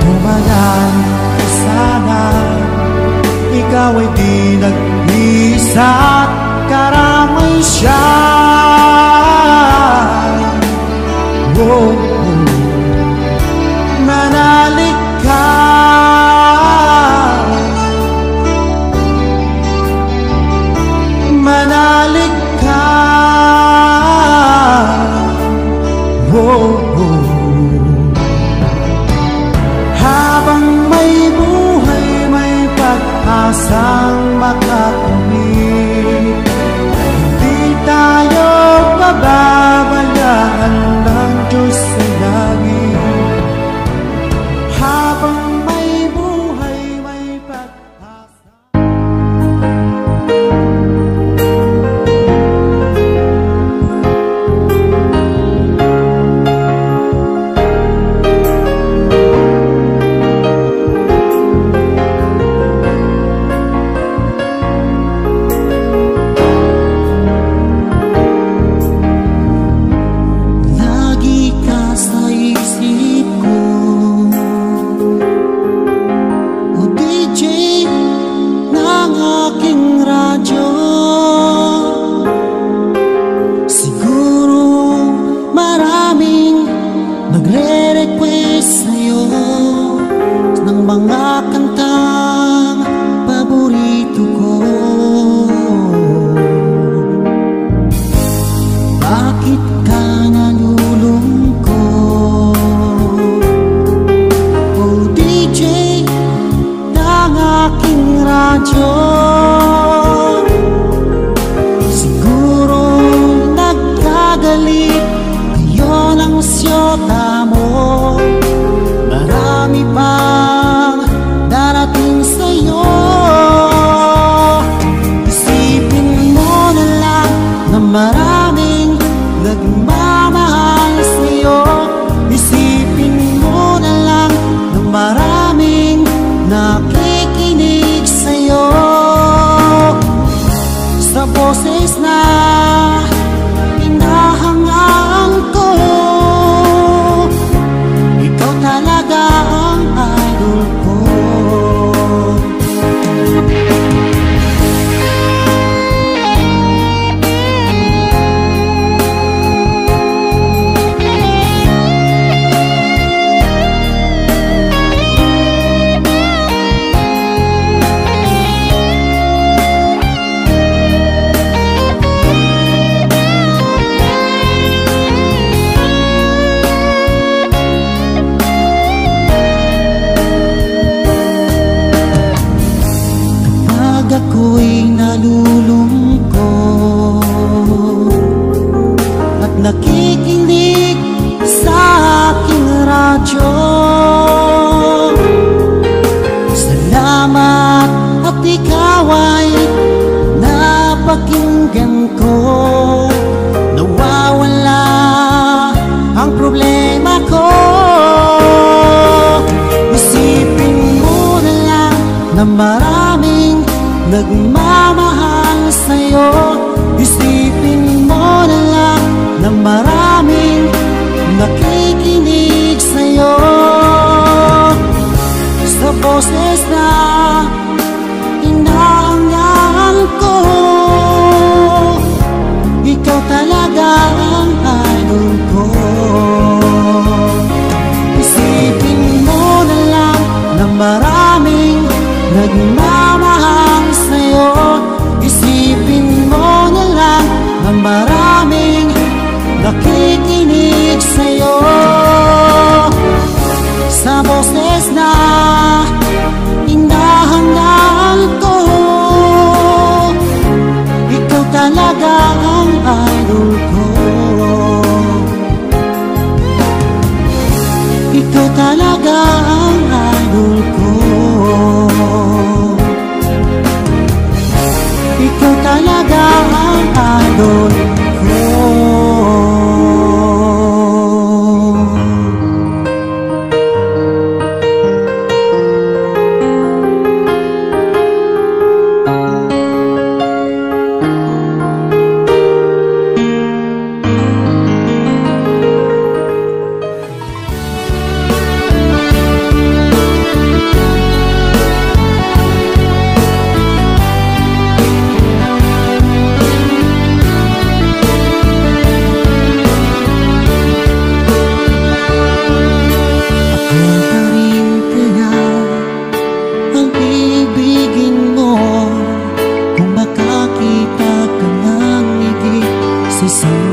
Humanalig ka sana, ikaw ay di nag-isa at karamay siya. Oh, manalig ka, manalig ka. Habang may buhay, may pag-asang makakamit, hindi tayo pababayaan ng Diyos sa langit. Habang may buhay, may pag-asa. Lagi ka sa isip ko, o DJ ng aking radyo. Siguro maraming nagre-request sa'yo ng mga kantang paborito ko. Bakit ka nalulungkot, o DJ ng aking radyo? Siguro nagkagalit kayo ng siyota mo, marami pang darating sa'yo. Isipin mo na lang na maraming nagmamahal sa'yo. Isipin mo na lang na maraming nakikinig sa'yo. Sa boses na hinahangaan ko, ikaw talaga ang nagmamahal sa'yo. Isipin mo na lang na maraming nakikinig sa'yo. Sa boses na hinahangaan ko, ikaw talaga ang idol ko. Ikaw talaga ang idol ko. Ikaw talaga ang idol ko.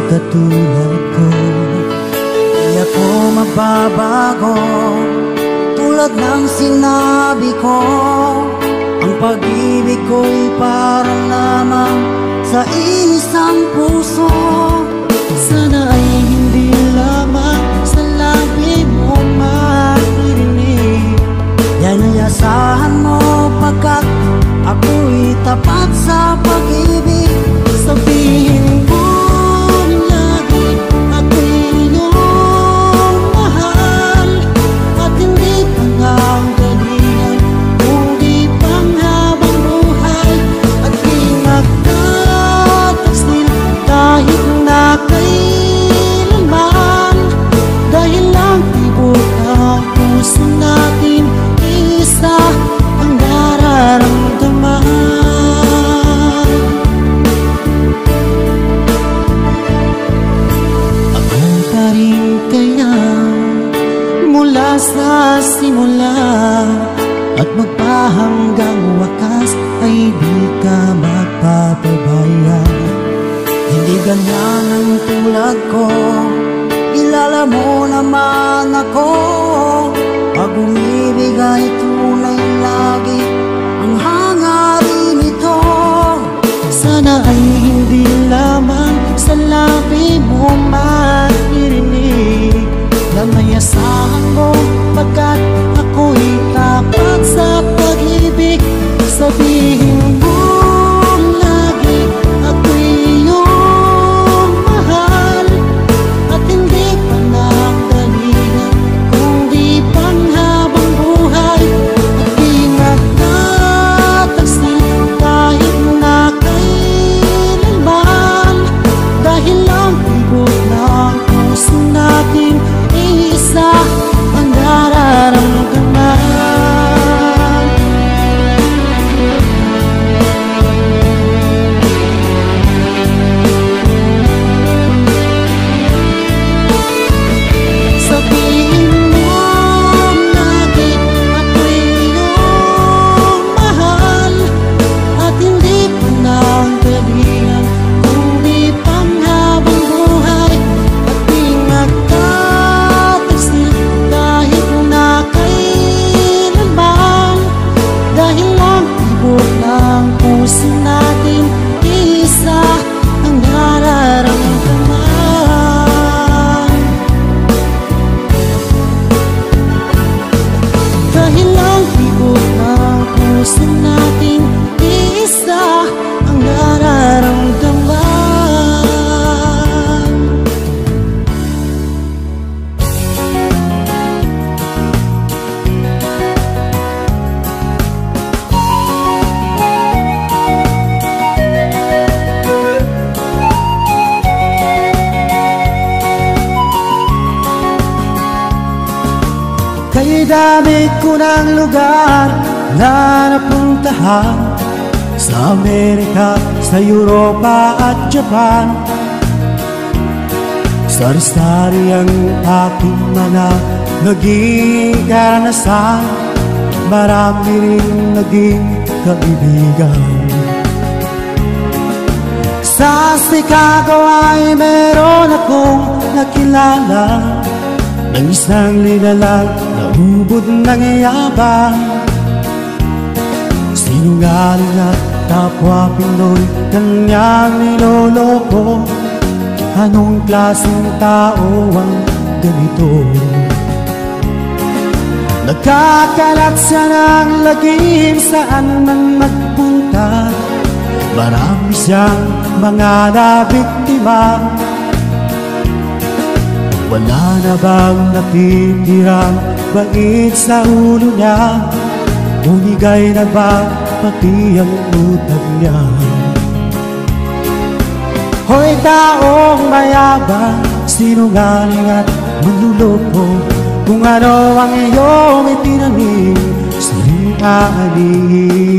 Katulad ko, di ako magbabago. Tulad ng sinabi ko, ang pag-ibig ko'y para lamang sa isang puso. Sana ay hindi lamang sa labi mo maririnig. Yan ay asahan mo pagkat ako'y tapat sa pag-ibig. Sabihin mo sa simula at magpahanggang wakas ay di ka magpapabaya. Hindi ganyan ang tulad ko, kilala mo naman ako. Pag umibig ay tunay lagi ang hangarin ito. Sana ay hindi lamang sa labi mo maririnig na may asahan mo pagkat ako'y tapat sa pag-ibig. Sabihin mo lagi ako'y iyong mahal at hindi pa ng dahilan kundi panghabang buhay. At di magtatagsil kahit na kailanman, dahil lang tibok ng puso natin isa ang nararamdaman. Sabihin mo lagi ako'y iyong mahal at hindi pa ng dahilan kundi panghabang buhay. At di magtatagsil kahit na kailanman, dahil lang tibok ng puso natin isa ang nararamdaman. Dahil lang tibok ng puso natin isa ang nararamdaman. Kay dami ko ng lugar na napuntahan, sa Amerika, sa Europa at Japan. Sari-sari ang aking mga naging karanasan. marami rin naging kaibigan. Sa Chicago ay meron akong nakilala ng isang linalang na ubod ng yabang. Sinungaling at kapwa Pinoy kanyang niloloko. Anong klaseng tao ang ganito? Nagkakalat siya ng lagim saan man magpunta. Marami siyang mga nabiktima. Wala na bang natitirang bait sa ulo niya? Umigay na ba pati ang utang niya? Hoy taong mayabang, sinungaling at manluloko, kung ano ang iyong itinanim sa ling-aaning.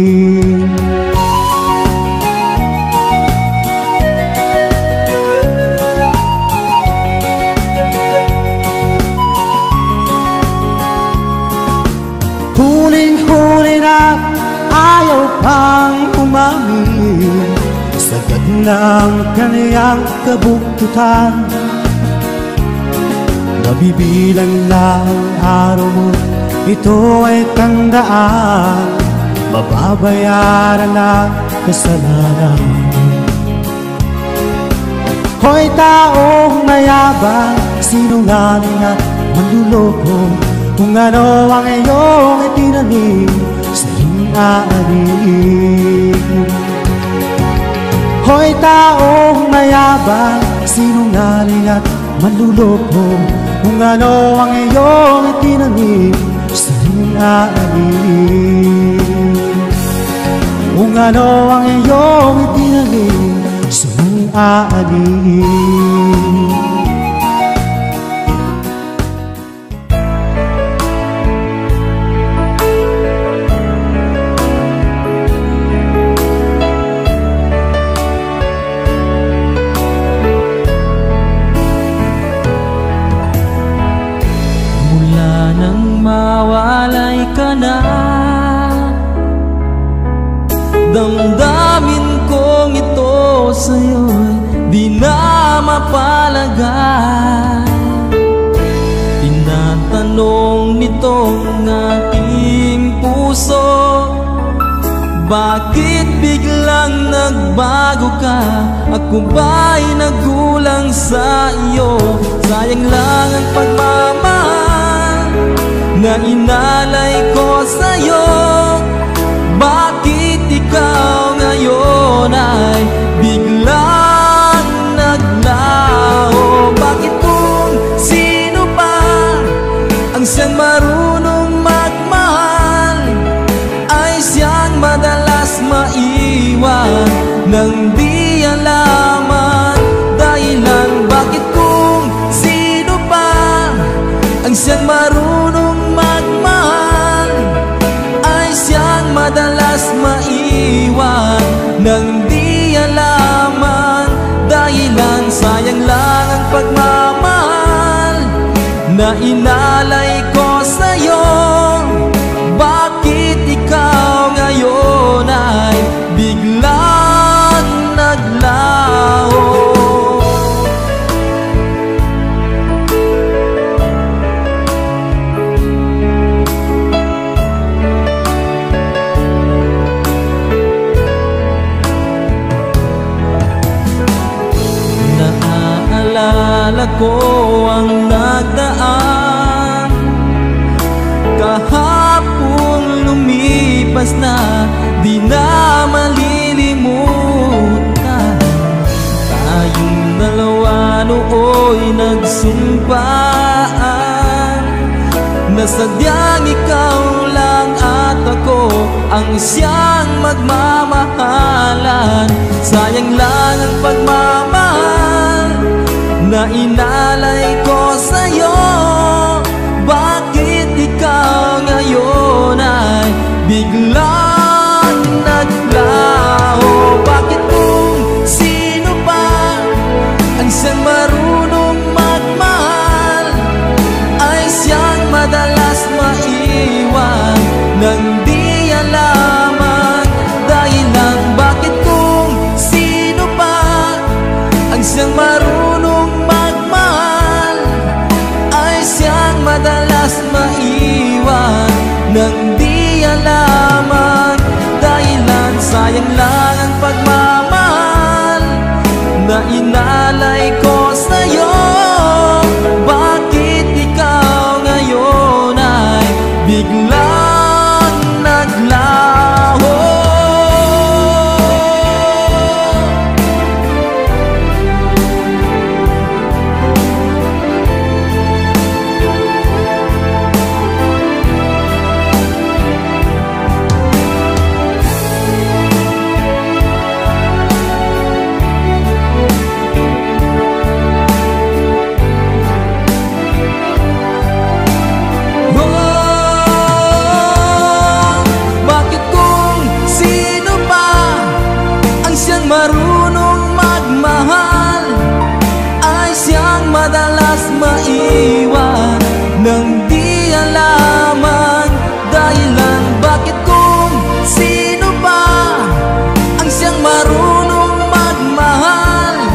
Huling-huli na ayaw pang umamin, sagad ng kaniyang kabuktutan. Nabibilang lang ang araw mo, ito ay tandaan, mababayaran ang kasalanan. Hoy taong mayabang, sinungaling at manluloko, kung ano ang iyong itinanim sa ling-aaning. Hoy taong mayabang, sinungaling at manluloko, kung ano ang iyong itinanim sa ling-aaning. Kung ano ang iyong itinanim sa ling-aaning. Mawalay ka na, damdamin kong ito sa'yo'y di na mapalagay. Tinatanong nitong aking puso, bakit biglang nagbago ka? Ako ba'y nagkulang sa iyo? Sayang lang ang pagmamahal na inalay ko sa'yo. Bakit ikaw ngayon ay biglang naglaho? Bakit kung sino pa ang siyang marunong magmahal ay siyang madalas maiwan nang di alaman dahilan? Bakit kung sino pa ang siyang marunong madalas maiwan nang di alaman dahilan? Sayang lang ang pagmamahal na inalay ko sa'yo. Bakit ikaw ngayon ay biglang naglaho? Naalala ko ang nagdaan, kahapon lumipas na, di na malilimutan. Tayong dalawa nooy nagsumpaan na sadyang ikaw lang at ako ang siyang magmamahalan. Sayang lang ang pagmamahal na inalay ko sa'yo. Bakit ikaw ngayon ay biglang naglaho? Bakit kung sino pa ang siyang marunong magmahal ay siyang madalas maiwan nang nang di alaman. Dahilan sayang lang ang pagmamahal na inalay ko sa'yo. Bakit ikaw ngayon ay biglang naglaho? Marunong magmahal ay siyang madalas maiwan nang di alaman. Dahilan bakit kung sino pa ang siyang marunong magmahal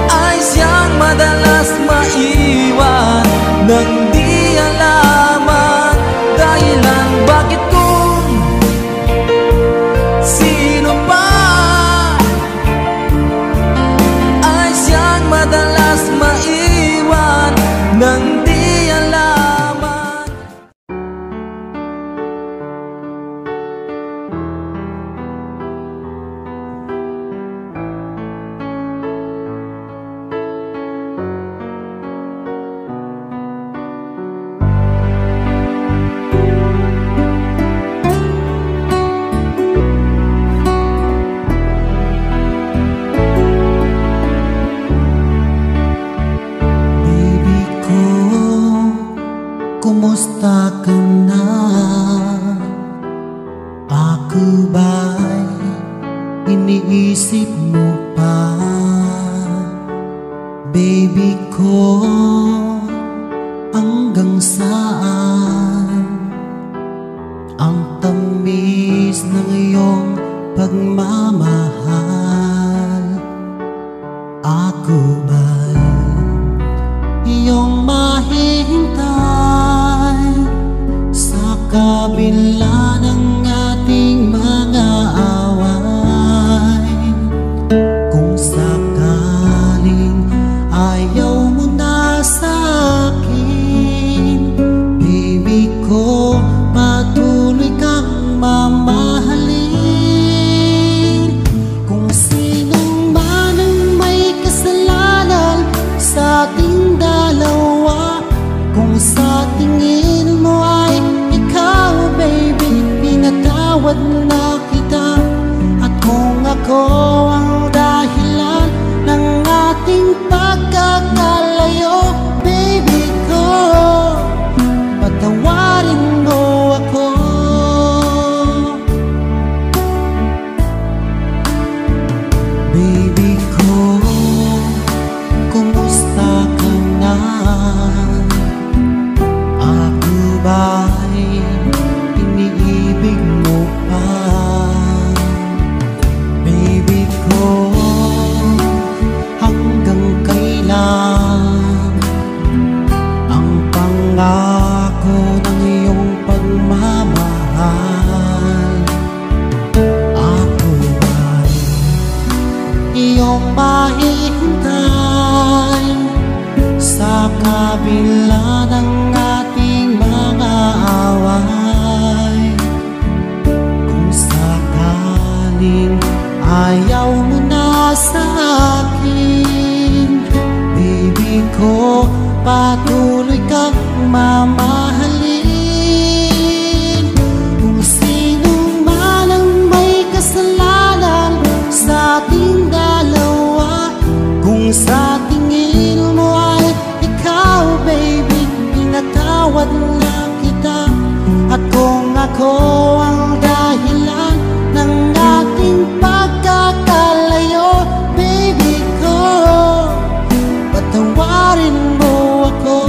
ay siyang madalas maiwan nang di alaman. Dahilan bakit kung sino pa madalas maiwan nang di alaman. Kumusta ka na? Ako ba'y iniisip mo pa? Baby ko, hanggang saan ang tamis ng iyong pagmamahal? Ako ba'y iyong mahihintay sa kabila ng ating mga away? Kung sakaling ayaw mo na sa akin, baby ko, patuloy kang mamahalin. Kung sinong man ang may kasalanan sa ating dalawa, kung sa tingin mo ay ikaw, baby, pinatawad na kita. At kung ako ang dahilan ng ating pagkakalayo, baby ko, patawarin mo ako. Baby ko, kumusta ka na? Ako ba'y iniibig mo pa? Baby ko, hanggang kailan ang pangako ng iyong pagmamahal? Ako ba'y iyong mahihintay sa kabila ng ating mga away? Kung sakaling ayaw mo na sa akin, baby ko, patuloy kang mamahalin. Kung sino man ang may kasalanan sa ating dalawa, kung sa tingin mo ay ikaw, baby, pinatawad na kita. At kung ako ang dahilan ng ating pagkakalayo, baby ko, patawarin mo ako.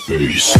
bass.